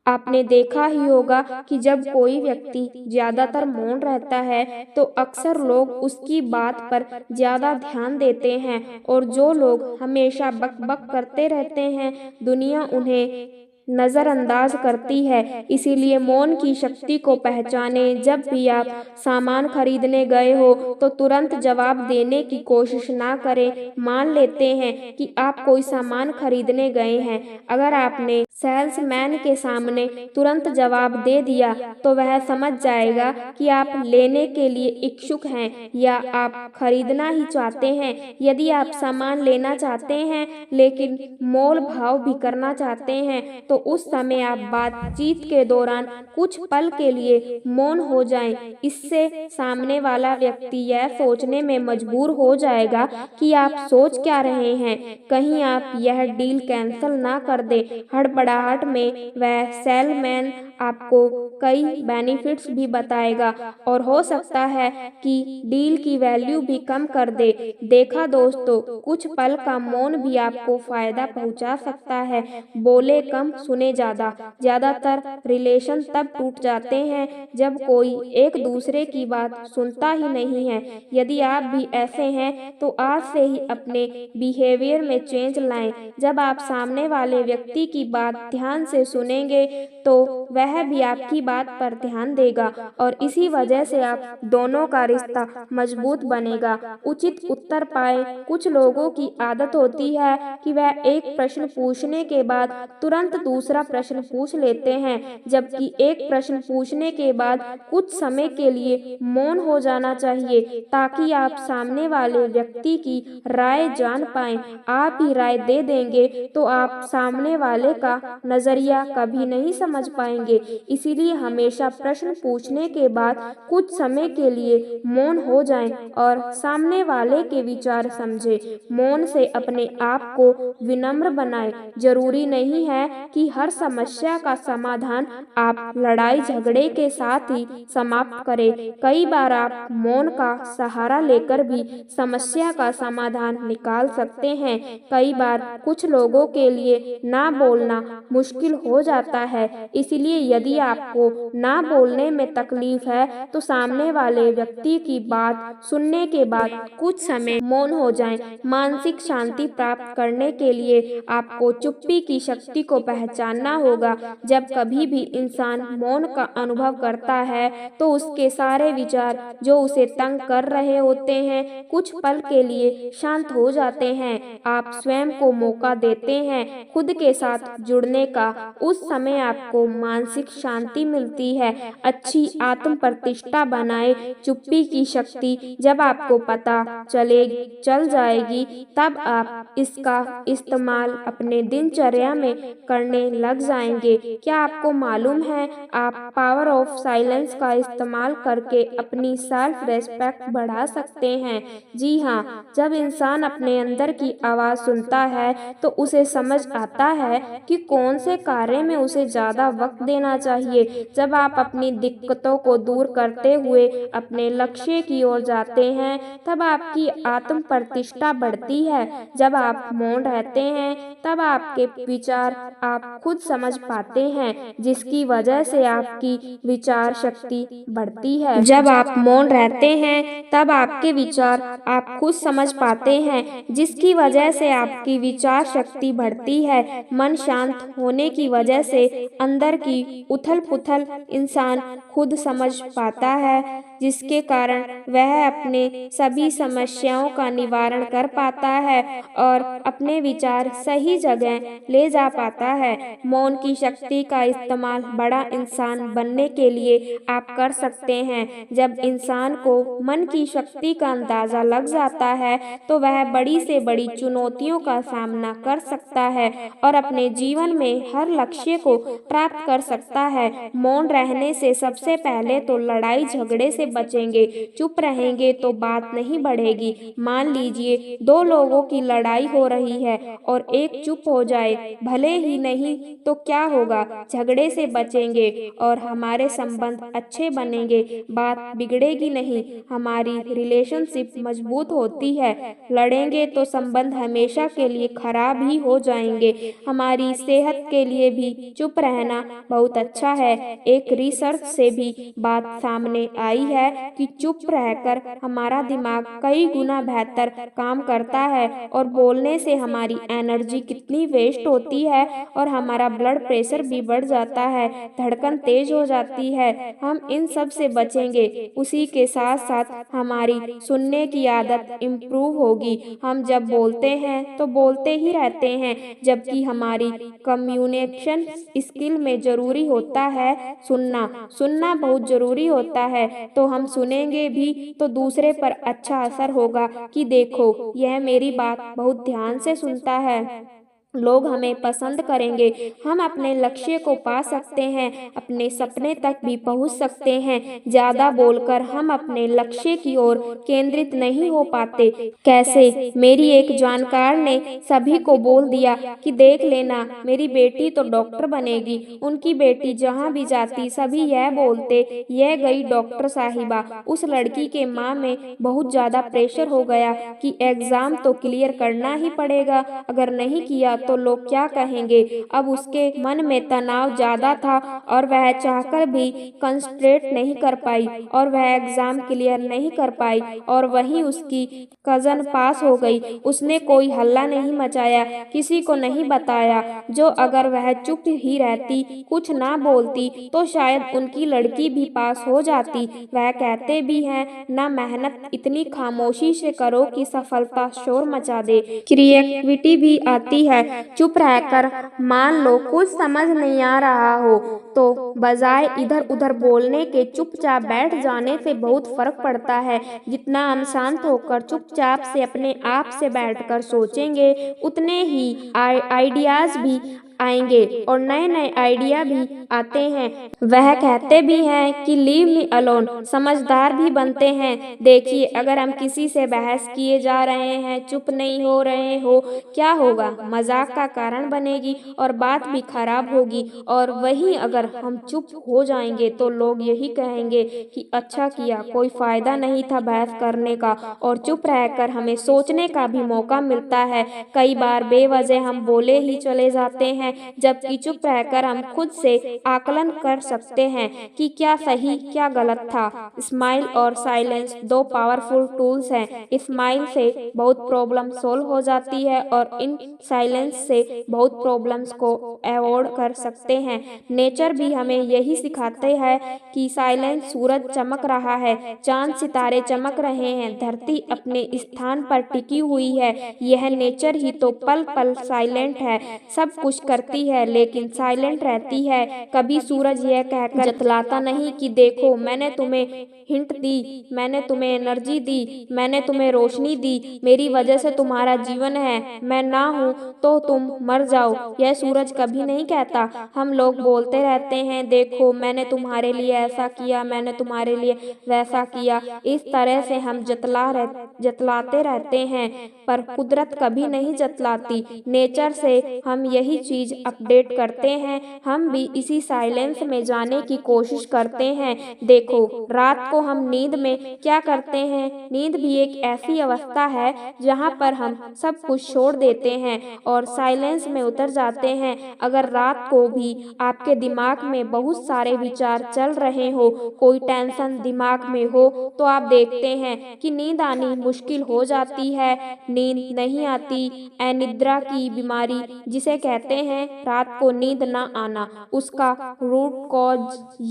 आपने देखा ही होगा कि जब कोई व्यक्ति ज्यादातर मौन रहता है तो अक्सर लोग उसकी बात पर ज्यादा ध्यान देते हैं, और जो लोग हमेशा बक बक करते रहते हैं दुनिया उन्हें नजरअंदाज करती है। इसीलिए मौन की शक्ति को पहचाने। जब भी आप सामान खरीदने गए हो तो तुरंत जवाब देने की कोशिश ना करें। मान लेते हैं कि आप कोई सामान खरीदने गए हैं, अगर आपने सेल्समैन के सामने तुरंत जवाब दे दिया तो वह समझ जाएगा कि आप लेने के लिए इच्छुक हैं या आप खरीदना ही चाहते हैं। यदि आप सामान लेना चाहते हैं लेकिन मोल भाव भी करना चाहते हैं तो उस समय आप बातचीत के दौरान कुछ पल के लिए मौन हो जाएं। इससे सामने वाला व्यक्ति यह सोचने में मजबूर हो जाएगा कि आप सोच क्या रहे हैं। कहीं आप यह डील कैंसिल ना कर दे। हड़बड़ाहट में वह सेलमैन आपको कई बेनिफिट्स भी बताएगा और हो सकता है कि डील की वैल्यू भी कम कर दे। देखा दोस्तों, कुछ पल का मौन भी आपको फायदा पहुंचा सकता है। बोले कम सुने ज्यादा। ज्यादातर रिलेशन तब टूट जाते हैं जब कोई एक दूसरे की बात सुनता ही नहीं है। यदि आप भी ऐसे हैं तो आज से ही अपने बिहेवियर में चेंज लाएं। जब आप सामने वाले व्यक्ति की बात ध्यान से सुनेंगे तो वह भी आपकी बात पर ध्यान देगा और इसी वजह से आप दोनों का रिश्ता मजबूत बनेगा। उचित उत्तर पाए। कुछ लोगों की आदत होती है कि वह एक प्रश्न पूछने के बाद तुरंत दूसरा प्रश्न पूछ लेते हैं, जबकि एक प्रश्न पूछने के बाद कुछ समय के लिए मौन हो जाना चाहिए ताकि आप सामने वाले व्यक्ति की राय जान पाएं। आप ही राय दे देंगे तो आप सामने वाले का नजरिया कभी नहीं समझ पाएंगे। चाहिए। इसीलिए हमेशा प्रश्न पूछने के बाद कुछ समय के लिए मौन हो जाएं और सामने वाले के विचार समझें। मौन से अपने आप को विनम्र बनाएं। जरूरी नहीं है कि हर समस्या का समाधान आप लड़ाई झगड़े के साथ ही समाप्त करें। कई बार आप मौन का सहारा लेकर भी समस्या का समाधान निकाल सकते हैं। कई बार कुछ लोगों के लिए ना बोलना मुश्किल हो जाता है, इसलिए यदि आपको ना बोलने में तकलीफ है तो सामने वाले व्यक्ति की बात सुनने के बाद कुछ समय मौन हो जाएं। मानसिक शांति प्राप्त करने के लिए आपको चुप्पी की शक्ति को पहचानना होगा। जब कभी भी इंसान मौन का अनुभव करता है तो उसके सारे विचार जो उसे तंग कर रहे होते हैं कुछ पल के लिए शांत हो जाते हैं। आप स्वयं को मौका देते हैं खुद के साथ जुड़ने का, उस समय आपको मानसिक शांति मिलती है। अच्छी आत्म प्रतिष्ठा बनाए। चुप्पी की शक्ति जब आपको पता चल जाएगी तब आप इसका इस्तेमाल अपने दिनचर्या में करने लग जाएंगे। क्या आपको मालूम है आप पावर ऑफ साइलेंस का इस्तेमाल करके अपनी सेल्फ रेस्पेक्ट बढ़ा सकते हैं? जी हाँ, जब इंसान अपने अंदर की आवाज़ सुनता है तो उसे समझ आता है कि कौन से कार्य में उसे ज़्यादा वक्त देना चाहिए। जब आप अपनी दिक्कतों को दूर करते हुए अपने लक्ष्य की ओर जाते हैं तब आपकी आत्म प्रतिष्ठा बढ़ती है। जब आप मौन रहते हैं तब आपके विचार आप खुद समझ पाते हैं, जिसकी वजह से आपकी विचार शक्ति बढ़ती है। जब आप मौन रहते हैं तब आपके विचार आप खुद समझ पाते हैं, जिसकी वजह से आपकी विचार शक्ति बढ़ती है। मन शांत होने की वजह से अंदर की उथल पुथल इंसान खुद समझ पाता है, जिसके कारण वह अपने सभी समस्याओं का निवारण कर पाता है और अपने विचार सही जगह ले जा पाता है। मौन की शक्ति का इस्तेमाल बड़ा इंसान बनने के लिए आप कर सकते हैं। जब इंसान को मन की शक्ति का अंदाजा लग जाता है तो वह बड़ी से बड़ी चुनौतियों का सामना कर सकता है और अपने जीवन में हर लक्ष्य को प्राप्त कर सकता है। मौन रहने से सबसे पहले तो लड़ाई झगड़े से बचेंगे। चुप रहेंगे तो बात नहीं बढ़ेगी। मान लीजिए दो लोगों की लड़ाई हो रही है और एक चुप हो जाए, भले ही नहीं तो क्या होगा, झगड़े से बचेंगे और हमारे संबंध अच्छे बनेंगे, बात बिगड़ेगी नहीं, हमारी रिलेशनशिप मजबूत होती है। लड़ेंगे तो संबंध हमेशा के लिए खराब ही हो जाएंगे। हमारी सेहत के लिए भी चुप रहना बहुत अच्छा है। एक रिसर्च से भी बात सामने आई है कि चुप रहकर हमारा दिमाग कई गुना बेहतर काम करता है और बोलने से हमारी एनर्जी कितनी वेस्ट होती है और हमारा ब्लड प्रेशर भी बढ़ जाता है, धड़कन तेज हो जाती है। हम इन सब से बचेंगे। उसी के साथ साथ हमारी सुनने की आदत इम्प्रूव होगी। हम जब बोलते हैं तो बोलते ही रहते हैं, जबकि हमारी कम्युनिकेशन स्किल में जरूरी होता है सुनना बहुत जरूरी होता है। तो हम सुनेंगे भी तो दूसरे पर अच्छा असर होगा कि देखो यह मेरी बात बहुत ध्यान से सुनता है, लोग हमें पसंद करेंगे। हम अपने लक्ष्य को पा सकते हैं, अपने सपने तक भी पहुंच सकते हैं। ज्यादा बोलकर हम अपने लक्ष्य की ओर केंद्रित नहीं हो पाते। कैसे? मेरी एक जानकार ने सभी को बोल दिया कि देख लेना मेरी बेटी तो डॉक्टर बनेगी। उनकी बेटी जहां भी जाती सभी यह बोलते, यह गई डॉक्टर साहिबा। उस लड़की के माँ में बहुत ज्यादा प्रेशर हो गया कि एग्जाम तो क्लियर करना ही पड़ेगा, अगर नहीं किया तो लोग क्या कहेंगे। अब उसके मन में तनाव ज्यादा था और वह चाहकर भी कंसंट्रेट नहीं कर पाई और वह एग्जाम क्लियर नहीं कर पाई और वहीं उसकी कजन पास हो गई। उसने कोई हल्ला नहीं मचाया, किसी को नहीं बताया, जो अगर वह चुप ही रहती, कुछ ना बोलती तो शायद उनकी लड़की भी पास हो जाती। वह कहते भी हैं ना, मेहनत इतनी खामोशी से करो कि सफलता शोर मचा दे। क्रिएटिविटी भी आती है। चुप रहकर मान लो कुछ समझ नहीं आ रहा हो तो बजाय इधर उधर बोलने के चुपचाप बैठ जाने से बहुत फर्क पड़ता है। जितना हम शांत होकर चुपचाप से अपने आप से बैठकर सोचेंगे उतने ही आइडियाज भी आएंगे और नए नए आइडिया भी आते हैं। वह कहते भी हैं कि लीव मी अलोन, समझदार भी बनते हैं। देखिए, अगर हम किसी से बहस किए जा रहे हैं, चुप नहीं हो रहे हो, क्या होगा? मजाक का कारण बनेगी और बात भी खराब होगी। और वहीं अगर हम चुप हो जाएंगे तो लोग यही कहेंगे कि अच्छा किया, कोई फायदा नहीं था बहस करने का, और चुप रहकर हमें सोचने का भी मौका मिलता है। कई बार बेवजह हम बोले ही चले जाते हैं, जबकि चुप रहकर हम खुद से आकलन कर सकते हैं कि क्या सही क्या गलत था। स्माइल और साइलेंस दो पावरफुल टूल्स हैं। स्माइल से बहुत प्रॉब्लम सोल्व हो जाती है और इन साइलेंस से बहुत प्रॉब्लम्स को अवॉइड कर सकते हैं। नेचर भी हमें यही सिखाते हैं कि साइलेंस, सूरज चमक रहा है, चांद सितारे चमक रहे हैं, धरती अपने स्थान पर टिकी हुई है, यह नेचर ही तो पल पल साइलेंट है, सब कुछ करती है लेकिन साइलेंट रहती है। कभी सूरज यह कहकर जतलाता नहीं कि देखो मैंने तुम्हें हिंट दी, मैंने तुम्हें एनर्जी दी, मैंने तुम्हें रोशनी दी, मेरी वजह से तुम्हारा जीवन है, मैं ना हूँ तो तुम मर जाओ, यह सूरज कभी नहीं कहता। हम लोग बोलते रहते हैं देखो मैंने तुम्हारे लिए ऐसा किया, मैंने तुम्हारे लिए वैसा किया। इस तरह से हम जतलाते रहते हैं, पर कुदरत कभी नहीं जतलाती। नेचर से हम यही चीज अपडेट करते हैं, हम भी इसी साइलेंस में जाने की कोशिश करते हैं। देखो, रात को हम नींद में क्या करते हैं? नींद भी एक ऐसी अवस्था है जहाँ पर हम सब कुछ छोड़ देते हैं और साइलेंस में उतर जाते हैं। अगर रात को भी आपके दिमाग में बहुत सारे विचार चल रहे हो, कोई टेंशन दिमाग में हो, तो आप देखते हैं कि नींद आनी मुश्किल हो जाती है, नींद नहीं आती। अनिद्रा की बीमारी जिसे कहते हैं, रात को नींद ना आना, उसका रूट कॉज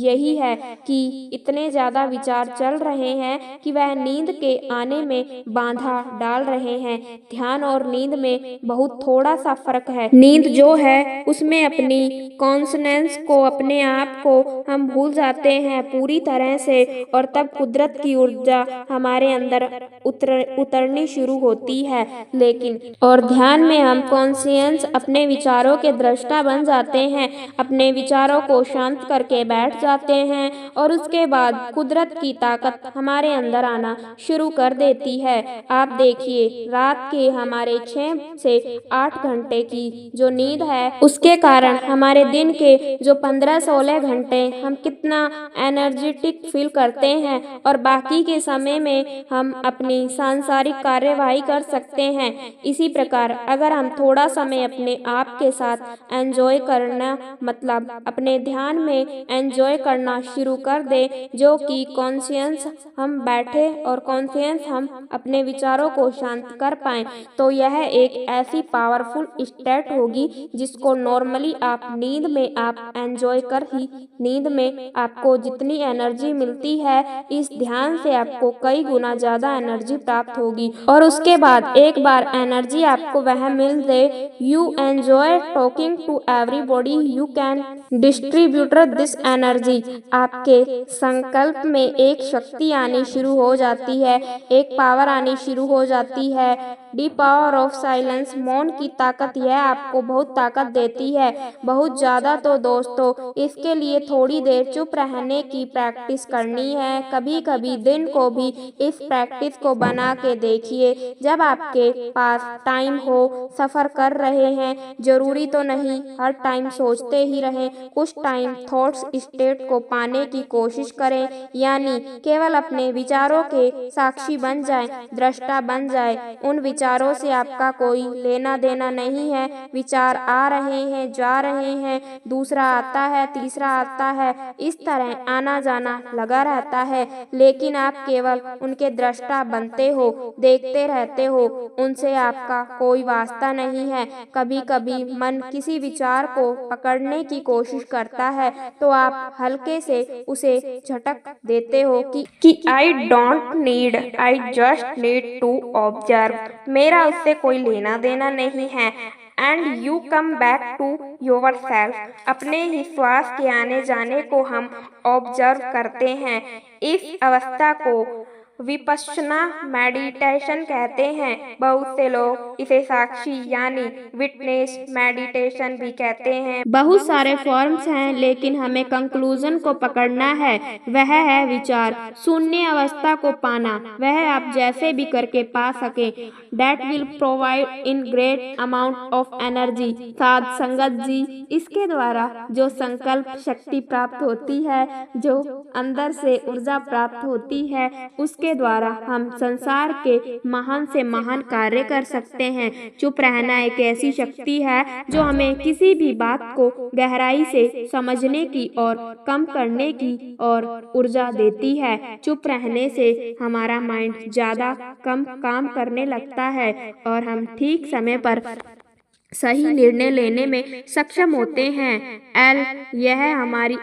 यही है कि इतने ज्यादा विचार चल रहे हैं कि वह नींद के आने में बाधा डाल रहे हैं। ध्यान और नींद में बहुत थोड़ा सा फर्क है। नींद जो है उसमें अपनी कॉन्शनेंस को, अपने आप को हम भूल जाते हैं पूरी तरह से, और तब कुदरत की ऊर्जा हमारे अंदर उतरनी शुरू होती है। लेकिन और ध्यान में हम कॉन्शियस अपने विचारों के दृष्टा बन जाते हैं, अपने विचारों को शांत करके बैठ जाते हैं और उसके बाद कुदरत की ताकत हमारे अंदर आना शुरू कर देती है। आप देखिए, रात के हमारे 6 से 8 घंटे की जो नींद है, उसके कारण हमारे दिन के जो 15-16 घंटे हम कितना एनर्जेटिक फील करते हैं और बाकी के समय में हम अपनी सांसारिक कार्यवाही कर सकते हैं। इसी प्रकार अगर हम थोड़ा समय अपने आप के साथ एंजॉय करना, मतलब अपने ध्यान में एंजॉय करना शुरू कर दे, जो कि कॉन्शियस हम बैठे और कॉन्शियस हम अपने विचारों को शांत कर पाएं, तो यह एक ऐसी पावरफुल स्टेट होगी जिसको नॉर्मली आप नींद में आप एंजॉय कर ही, नींद में आपको जितनी एनर्जी मिलती है, इस ध्यान से आपको कई गुना ज्यादा एनर्जी प्राप्त होगी। और उसके बाद एक बार एनर्जी आपको वह मिल जाए, you enjoy talking to everybody, you can distribute this energy. आपके संकल्प में एक शक्ति आनी शुरू हो जाती है, एक पावर आनी शुरू हो जाती है। दी पावर ऑफ साइलेंस, मौन की ताकत, यह आपको बहुत ताकत देती है, बहुत ज्यादा। तो दोस्तों, इसके लिए थोड़ी देर चुप रहने की प्रैक्टिस करनी है। कभी कभी दिन को भी इस प्रैक्टिस को बना के देखिए। जब आपके पास टाइम हो, सफर कर रहे हैं, जरूरी तो नहीं हर टाइम सोचते ही रहें, कुछ टाइम थॉट्स स्टेट को पाने की कोशिश करें, यानी केवल अपने विचारों के साक्षी बन जाएं, दृष्टा बन जाएं। उन विचारों से आपका कोई लेना देना नहीं है। विचार आ रहे हैं, जा रहे हैं, दूसरा आता है, तीसरा आता है, इस तरह आना जाना लगा रहता है, लेकिन आप केवल उनके दृष्टा बनते हो, देखते रहते हो, उनसे आपका कोई वास्ता नहीं है। कभी कभी मन किसी विचार को पकड़ने की कोशिश करता है तो आप हल्के से उसे झटक देते हो कि I don't need, I just need to observe, मेरा उससे कोई लेना देना नहीं है। And you come back to yourself, अपने ही श्वास के आने जाने को हम ऑब्जर्व करते हैं। इस अवस्था को विपश्यना मेडिटेशन कहते हैं। बहुत से लोग इसे साक्षी यानी विटनेस मेडिटेशन भी कहते हैं। बहुत सारे फॉर्म्स हैं, लेकिन हमें कंक्लूजन को पकड़ना है। वह है विचार शून्य अवस्था को पाना। वह आप जैसे भी करके पा सके। That will provide in great amount of energy। साध संगत जी, इसके द्वारा जो संकल्प शक्ति प्राप्त होती है, जो अंदर से ऊर्जा प्राप्त होती है, उसके द्वारा हम संसार के महान से महान कार्य कर सकते हैं। चुप रहना एक ऐसी शक्ति है जो हमें किसी भी बात को गहराई से समझने की और कम करने की और ऊर्जा देती है। चुप रहने से हमारा माइंड ज्यादा कम काम करने लगता है और हम ठीक समय पर सही निर्णय लेने में सक्षम होते हैं। यह हमारी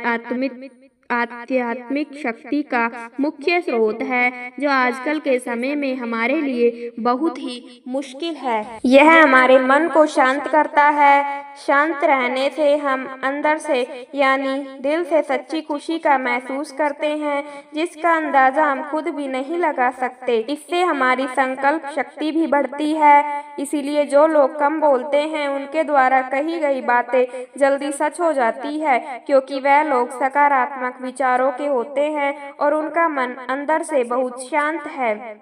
आध्यात्मिक शक्ति का मुख्य स्रोत है, जो आजकल के समय में हमारे लिए बहुत ही मुश्किल है। यह हमारे मन को शांत करता है। शांत रहने से हम अंदर से यानी दिल से सच्ची खुशी का महसूस करते हैं, जिसका अंदाजा हम खुद भी नहीं लगा सकते। इससे हमारी संकल्प शक्ति भी बढ़ती है। इसीलिए जो लोग कम बोलते हैं, उनके द्वारा कही गई बातें जल्दी सच हो जाती है, क्योंकि वह लोग सकारात्मक विचारों के होते हैं और उनका मन अंदर से बहुत शांत है।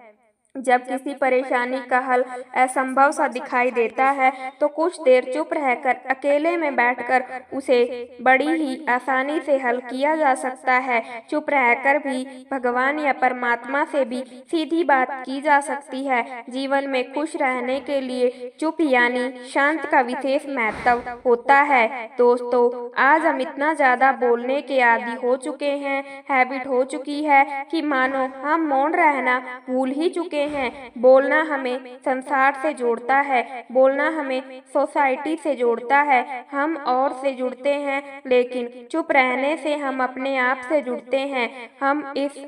जब किसी परेशानी का हल असंभव सा दिखाई देता है, तो कुछ देर चुप रहकर अकेले में बैठकर उसे बड़ी ही आसानी से हल किया जा सकता है। चुप रहकर भी भगवान या परमात्मा से भी सीधी बात की जा सकती है। जीवन में खुश रहने के लिए चुप यानी शांत का विशेष महत्व होता है। दोस्तों, आज हम इतना ज्यादा बोलने के आदी हो चुके हैं, हैबिट हो चुकी है कि मानो हम मौन रहना भूल ही चुके हैं। बोलना हमें संसार से जोड़ता है, बोलना हमें सोसाइटी से जोड़ता है, हम और से जुड़ते हैं, लेकिन चुप रहने से हम अपने आप से जुड़ते हैं। हम इस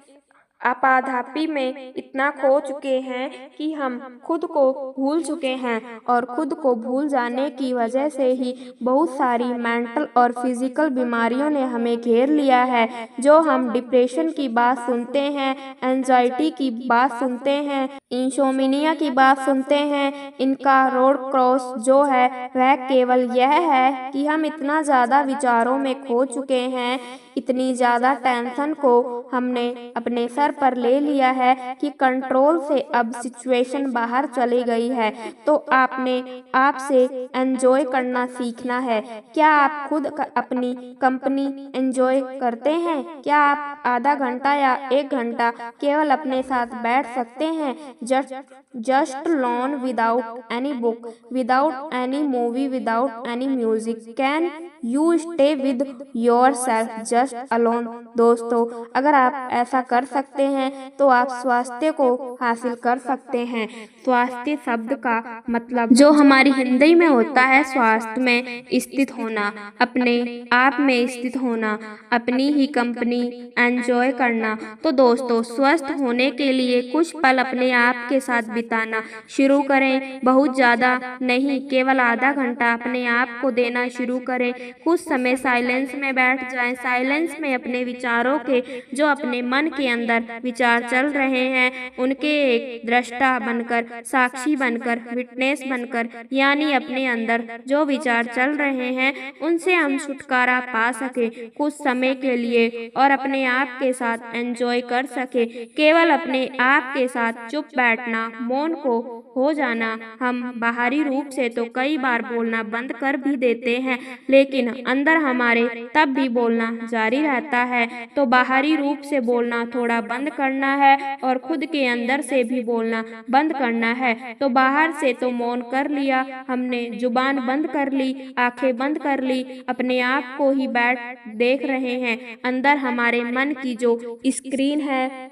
आपाधापी में इतना खो चुके हैं कि हम खुद को भूल चुके हैं, और खुद को भूल जाने की वजह से ही बहुत सारी मेंटल और फिजिकल बीमारियों ने हमें घेर लिया है। जो हम डिप्रेशन की बात सुनते हैं, एंजाइटी की बात सुनते हैं, इंसोमिनिया की बात सुनते हैं, इनका रोड क्रॉस जो है वह केवल यह है कि हम इतना ज़्यादा विचारों में खो चुके हैं, इतनी ज़्यादा टेंशन को हमने अपने सर पर ले लिया है कि कंट्रोल से अब सिचुएशन बाहर चली गई है। तो आपने आपसे एंजॉय करना सीखना है। क्या आप खुद अपनी कंपनी एंजॉय करते हैं? क्या आप आधा घंटा या 1 घंटा केवल अपने साथ बैठ सकते हैं? Just loan without any book, without any movie, without any music. Can you stay with your self just alone? दोस्तों, अगर आप ऐसा कर सकते हैं तो आप स्वास्थ्य को हासिल कर सकते हैं। स्वास्थ्य शब्द का मतलब जो हमारी हिंदी में होता है स्वास्थ्य में स्थित होना, अपने आप में स्थित होना, अपनी ही कंपनी एंजॉय करना। तो दोस्तों, स्वस्थ होने के लिए कुछ पल अपने आप के साथ बिताना शुरू करें। बहुत ज़्यादा नहीं, केवल आधा घंटा अपने आप को देना शुरू करें। कुछ समय साइलेंस में बैठ जाएं। साइलेंस में अपने विचारों के, जो अपने मन के अंदर विचार चल रहे हैं, उनके एक दृष्टा बनकर, साक्षी बनकर, विटनेस बनकर, यानी अपने अंदर जो विचार चल रहे हैं उनसे हम छुटकारा पा सके कुछ समय के लिए और अपने आप के साथ एंजॉय कर सके। केवल अपने आप के साथ चुप बैठना, मौन को हो जाना। हम बाहरी रूप से तो कई बार बोलना बंद कर भी देते हैं, लेकिन अंदर हमारे तब भी बोलना जारी रहता है। तो बाहरी रूप से बोलना थोड़ा बंद करना है और खुद के अंदर से भी बोलना बंद करना है। तो बाहर से तो मौन कर लिया हमने, जुबान बंद कर ली, आंखें बंद कर ली, अपने आप को ही बैठ देख रहे हैं। अंदर हमारे मन की जो स्क्रीन है,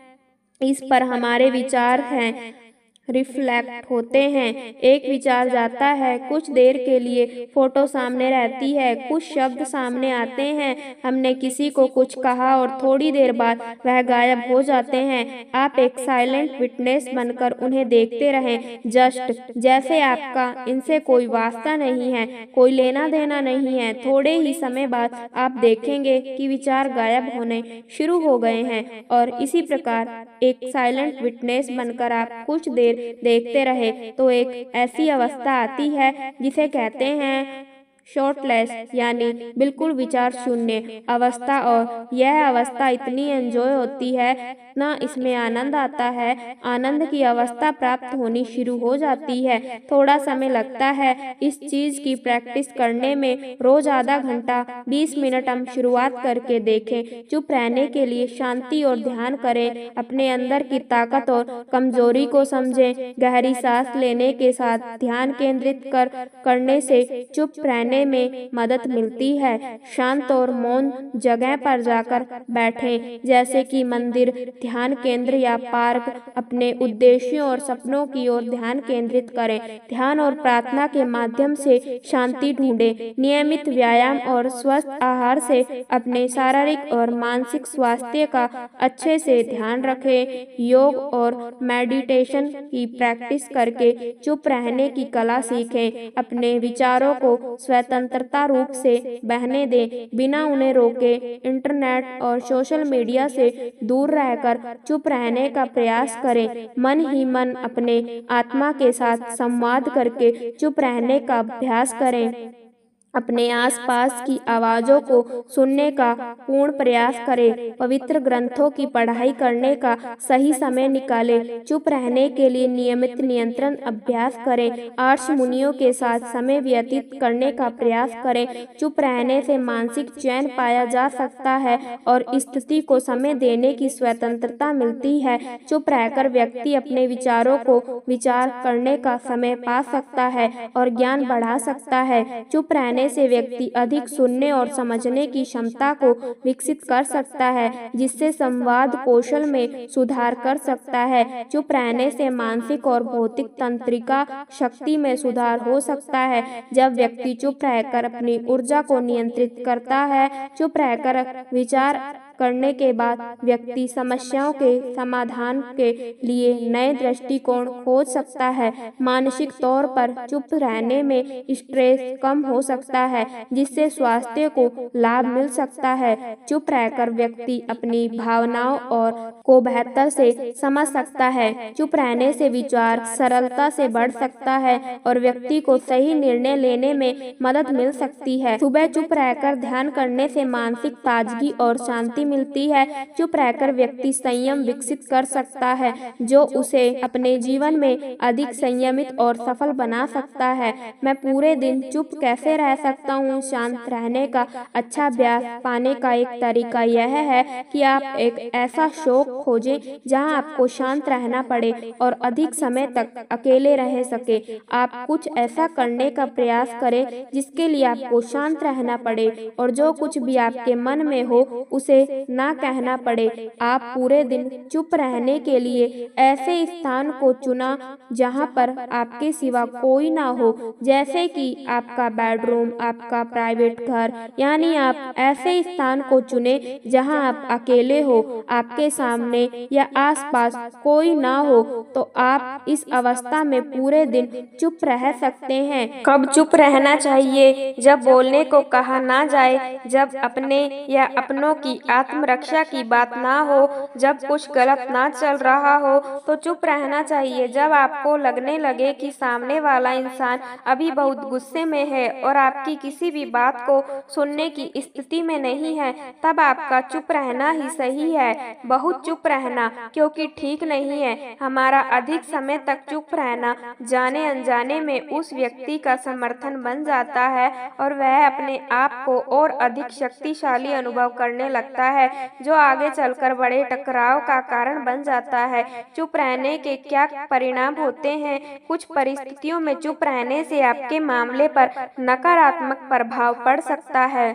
इस पर हमारे विचार हैं, रिफ्लेक्ट होते हैं। एक विचार जाता है, कुछ देर के लिए फोटो सामने रहती है, कुछ शब्द सामने आते हैं, हमने किसी को कुछ कहा और थोड़ी देर बाद वह गायब हो जाते हैं। आप एक साइलेंट विटनेस बनकर उन्हें देखते रहें, जस्ट जैसे आपका इनसे कोई वास्ता नहीं है, कोई लेना देना नहीं है। थोड़े ही समय बाद आप देखेंगे कि विचार गायब होने शुरू हो गए हैं और इसी प्रकार एक साइलेंट विटनेस बनकर आप कुछ देर देखते रहे तो एक ऐसी अवस्था आती है जिसे कहते हैं शॉर्टलेस, यानी बिल्कुल विचार शून्य अवस्था। और यह अवस्था इतनी एंजॉय होती है, इतना इसमें आनंद आता है, आनंद की अवस्था प्राप्त होनी शुरू हो जाती है। थोड़ा समय लगता है इस चीज की प्रैक्टिस करने में, रोज आधा घंटा 20 मिनट हम शुरुआत करके देखें। चुप रहने के लिए शांति और ध्यान करें, अपने अंदर की ताकत और कमजोरी को समझें। गहरी सांस लेने के साथ ध्यान केंद्रित करने से चुप रहने में मदद मिलती है। शांत और मौन जगह पर जाकर बैठें, जैसे कि मंदिर, ध्यान केंद्र या पार्क। अपने उद्देश्यों और सपनों की ओर ध्यान केंद्रित करें। ध्यान और प्रार्थना के माध्यम से शांति ढूंढें। नियमित व्यायाम और स्वस्थ आहार से अपने शारीरिक और मानसिक स्वास्थ्य का अच्छे से ध्यान रखें। योग और मेडिटेशन की प्रैक्टिस करके चुप रहने की कला सीखें। अपने विचारों को स्वतंत्रता रूप से बहने दें, बिना उन्हें रोके। इंटरनेट और सोशल मीडिया से दूर रहकर चुप रहने का प्रयास करें। मन ही मन अपने आत्मा के साथ संवाद करके चुप रहने का अभ्यास करें। अपने आसपास की आवाज़ों को सुनने का पूर्ण प्रयास करें। पवित्र ग्रंथों की पढ़ाई करने का सही समय निकालें। चुप रहने के लिए नियमित नियंत्रण अभ्यास करें। आर्ष मुनियों के साथ समय व्यतीत करने का प्रयास करें। चुप रहने से मानसिक चैन पाया जा सकता है और स्थिति को समय देने की स्वतंत्रता मिलती है। चुप रहकर व्यक्ति अपने विचारों को विचार करने का समय पा सकता है और ज्ञान बढ़ा सकता है। चुप रहने से व्यक्ति अधिक सुनने और समझने की क्षमता को विकसित कर सकता है, जिससे संवाद कौशल में सुधार कर सकता है। चुप रहने से मानसिक और भौतिक तंत्रिका शक्ति में सुधार हो सकता है। जब व्यक्ति चुप रहकर अपनी ऊर्जा को नियंत्रित करता है, चुप रहकर विचार करने के बाद व्यक्ति समस्याओं के समाधान के लिए नए दृष्टिकोण खोज सकता है। मानसिक तौर पर चुप रहने में स्ट्रेस कम हो सकता है, जिससे स्वास्थ्य को लाभ मिल सकता है। चुप रहकर व्यक्ति अपनी भावनाओं को बेहतर से समझ सकता है। चुप रहने से विचार सरलता से बढ़ सकता है और व्यक्ति को सही निर्णय लेने में मदद मिल सकती है। सुबह चुप रहकर ध्यान करने से मानसिक ताजगी और शांति मिलती है। चुप रहकर व्यक्ति संयम विकसित कर सकता है, जो उसे अपने जीवन में अधिक संयमित और सफल बना सकता है। मैं पूरे दिन चुप कैसे रह सकता हूँ? शांत रहने का अच्छा अभ्यास पाने का एक तरीका यह है कि आप एक ऐसा शौक खोजें जहां आपको शांत रहना पड़े और अधिक समय तक अकेले रह सके। आप कुछ ऐसा करने का प्रयास करें जिसके लिए आपको शांत रहना पड़े और जो कुछ भी आपके मन में हो उसे ना कहना पड़े। आप पूरे दिन चुप रहने के लिए ऐसे स्थान को चुना जहां पर आपके सिवा कोई ना हो, जैसे कि आपका बेडरूम, आपका प्राइवेट घर। यानी आप ऐसे स्थान को चुने जहां आप अकेले हो, आपके सामने या आसपास कोई ना हो, तो आप इस अवस्था में पूरे दिन चुप रह सकते हैं। कब चुप रहना चाहिए? जब बोलने को कहा ना जाए, जब अपने या अपनों की आत्मरक्षा की बात ना हो, जब कुछ गलत ना चल रहा हो तो चुप रहना चाहिए। जब आपको लगने लगे कि सामने वाला इंसान अभी बहुत गुस्से में है और आपकी किसी भी बात को सुनने की स्थिति में नहीं है, तब आपका चुप रहना ही सही है। बहुत चुप रहना क्योंकि ठीक नहीं है। हमारा अधिक समय तक चुप रहना जाने अनजाने में उस व्यक्ति का समर्थन बन जाता है और वह अपने आप को और अधिक शक्तिशाली अनुभव करने लगता है, जो आगे चलकर बड़े टकराव का कारण बन जाता है। चुप रहने के क्या परिणाम होते हैं? कुछ परिस्थितियों में चुप रहने से आपके मामले पर नकारात्मक प्रभाव पड़ सकता है।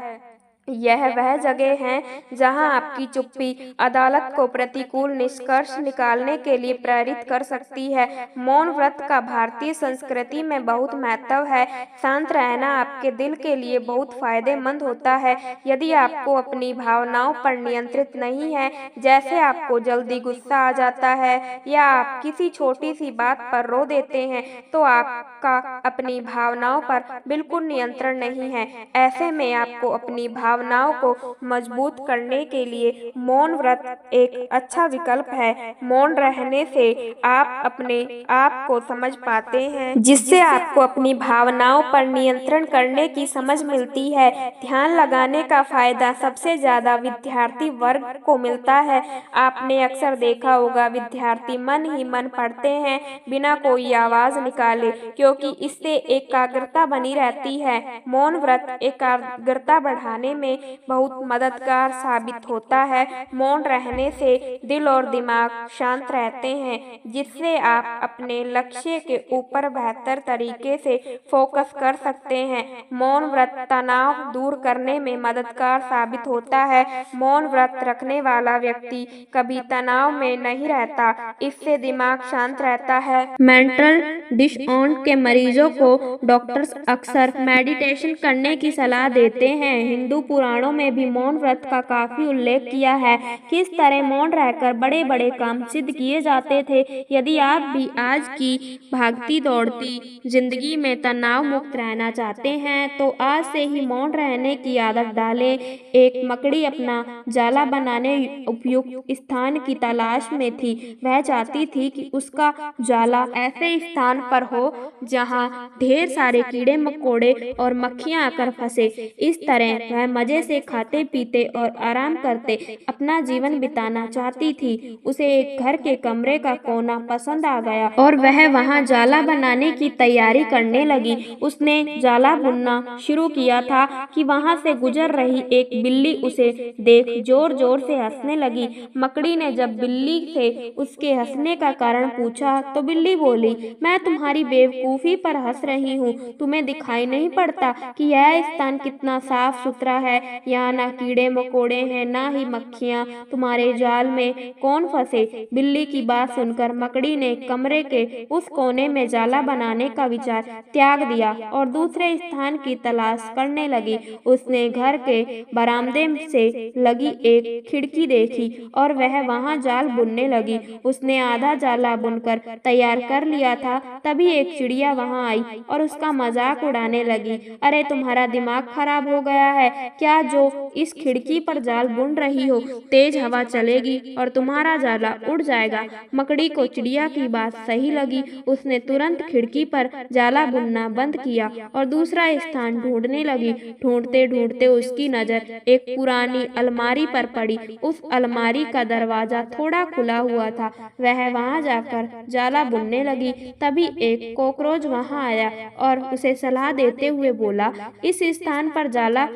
यह वह जगह है जहां आपकी चुप्पी अदालत को प्रतिकूल निष्कर्ष निकालने के लिए प्रेरित कर सकती है। मौन व्रत का भारतीय संस्कृति में बहुत महत्व है। शांत रहना आपके दिल के लिए बहुत फायदेमंद होता है। यदि आपको अपनी भावनाओं पर नियंत्रित नहीं है, जैसे आपको जल्दी गुस्सा आ जाता है या आप किसी छोटी सी बात पर रो देते हैं, तो आपका अपनी भावनाओं पर बिल्कुल नियंत्रण नहीं है। ऐसे में आपको अपनी भावनाओं को मजबूत करने के लिए मौन व्रत एक अच्छा विकल्प है। मौन रहने से आप अपने आप को समझ पाते हैं, जिससे आपको अपनी भावनाओं पर नियंत्रण करने की समझ मिलती है। ध्यान लगाने का फायदा सबसे ज्यादा विद्यार्थी वर्ग को मिलता है। आपने अक्सर देखा होगा, विद्यार्थी मन ही मन पढ़ते हैं बिना कोई आवाज निकाले, क्योंकि इससे एकाग्रता बनी रहती है। मौन व्रत एकाग्रता बढ़ाने में बहुत मददगार साबित होता है। मौन रहने से दिल और दिमाग शांत रहते हैं, जिससे आप अपने लक्ष्य के ऊपर बेहतर तरीके से फोकस कर सकते हैं। मौन व्रत तनाव दूर करने में मददगार साबित होता है। मौन व्रत रखने वाला व्यक्ति कभी तनाव में नहीं रहता, इससे दिमाग शांत रहता है। मेंटल डिसऑर्डर के मरीजों को डॉक्टर्स अक्सर मेडिटेशन करने की सलाह देते हैं। हिंदू पुराणों में भी मौन व्रत का काफी उल्लेख किया है। किस तरह मौन रहकर बड़े बड़े काम सिद्ध किए जाते थे। यदि आप भी आज की भागती दौड़ती जिंदगी में तनाव मुक्त रहना चाहते हैं, तो आज से ही मौन रहने की आदत डालें। एक मकड़ी अपना जाला बनाने उपयुक्त स्थान की तलाश में थी। वह चाहती थी कि उसका जाला ऐसे स्थान पर हो जहां ढेर सारे कीड़े मकोड़े और मक्खियां आकर फंसे। इस तरह वह मजे से खाते पीते और आराम करते अपना जीवन बिताना चाहती थी। उसे एक घर के कमरे का कोना पसंद आ गया और वह वहां जाला बनाने की तैयारी करने लगी। उसने जाला बुनना शुरू किया था कि वहां से गुजर रही एक बिल्ली उसे देख जोर जोर से हंसने लगी। मकड़ी ने जब बिल्ली से उसके हंसने का कारण पूछा, तो बिल्ली बोली, मैं तुम्हारी बेवकूफी पर हंस रही हूँ। तुम्हें दिखाई नहीं पड़ता कि यह स्थान कितना साफ सुथरा है। यहाँ ना कीड़े मकोड़े हैं, ना ही मक्खियाँ। तुम्हारे जाल में कौन फंसे? बिल्ली की बात सुनकर मकड़ी ने कमरे के उस कोने में जाला बनाने का विचार त्याग दिया और दूसरे स्थान की तलाश करने लगी। उसने घर के बरामदे से लगी एक खिड़की देखी और वह वहां जाल बुनने लगी। उसने आधा जाला बुनकर तैयार कर लिया था, तभी एक चिड़िया वहां आई और उसका मजाक उड़ाने लगी। अरे तुम्हारा दिमाग खराब हो गया है क्या, जो इस खिड़की पर जाल बुन रही हो? तेज हवा चलेगी और तुम्हारा जाला उड़ जाएगा। मकड़ी को चिड़िया की बात सही लगी। उसने तुरंत खिड़की पर जाला बुनना बंद किया और दूसरा स्थान ढूंढने लगी। ढूंढते ढूंढते उसकी नजर एक पुरानी अलमारी पर पड़ी। उस अलमारी का दरवाजा थोड़ा खुला हुआ था। वह वहां जाकर जाला बुनने लगी। तभी एक कॉकरोच वहां आया और उसे सलाह देते हुए बोला, इस स्थान पर जाला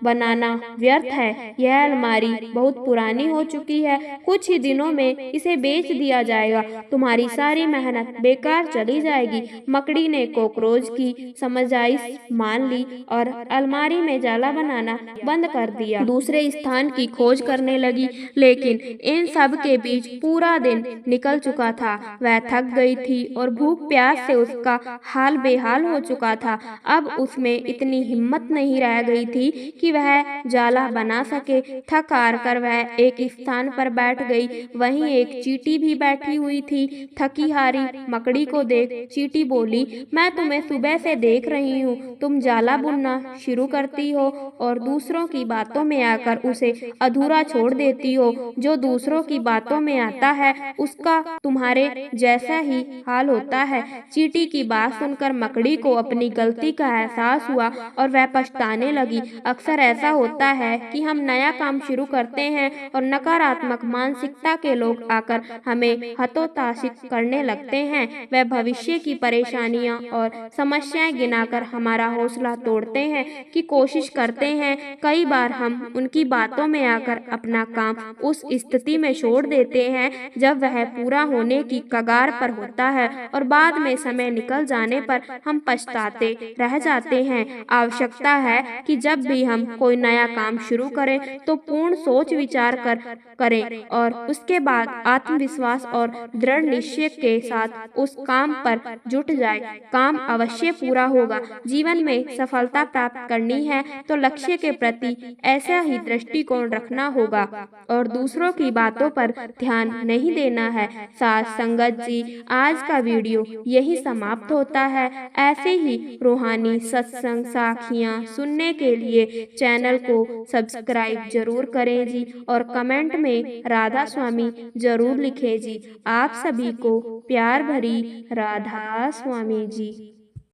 बनाना व्यर्थ है। यह अलमारी बहुत पुरानी हो चुकी है। कुछ ही दिनों में इसे बेच दिया जाएगा। तुम्हारी सारी मेहनत बेकार चली जाएगी। मकड़ी ने कॉकरोच की समझाइश मान ली और अलमारी में जाला बनाना बंद कर दिया। दूसरे स्थान की खोज करने लगी, लेकिन इन सब के बीच पूरा दिन निकल चुका था। वह थक गई थी और भूख प्यास से उसका हाल बेहाल हो चुका था। अब उसमें इतनी हिम्मत नहीं रह गई थी कि वह जाला बना सके। थक हार कर वह एक स्थान पर बैठ गई। वहीं एक चींटी भी बैठी हुई थी। थकी हारी मकड़ी को देख चींटी बोली, मैं तुम्हें सुबह से देख रही हूँ। तुम जाला बुनना शुरू करती हो और दूसरों की बातों में आकर उसे अधूरा छोड़ देती हो। जो दूसरों की बातों में आता है उसका तुम्हारे जैसा ही हाल होता है। चींटी की बात सुनकर मकड़ी को अपनी गलती का एहसास हुआ और वह पछताने लगी। अक्सर ऐसा होता है कि हम नया काम शुरू करते हैं और नकारात्मक मानसिकता के लोग आकर हमें हतोत्साहित करने लगते हैं। वह भविष्य की परेशानियां और समस्याएं गिनाकर हमारा हौसला तोड़ते हैं कि कोशिश करते हैं। कई बार हम उनकी बातों में आकर अपना काम उस स्थिति में छोड़ देते हैं जब वह पूरा होने की कगार पर होता है और बाद में समय निकल जाने पर हम पछताते रह जाते हैं। आवश्यकता है कि जब भी हम कोई नया काम शुरू करें तो पूर्ण सोच विचार कर करें और उसके बाद आत्मविश्वास और दृढ़ निश्चय के साथ उस काम पर जुट जाए। काम अवश्य पूरा होगा। जीवन में सफलता प्राप्त करनी है तो लक्ष्य के प्रति ऐसा ही दृष्टिकोण रखना होगा और दूसरों की बातों पर ध्यान नहीं देना है। साथ संगत जी, आज का वीडियो यही समाप्त होता है। ऐसे ही रूहानी सत्संग साखियाँ सुनने के लिए चैनल को सब्सक्राइब जरूर करें जी और कमेंट में राधा स्वामी जरूर लिखें जी। आप सभी को प्यार भरी राधा स्वामी जी।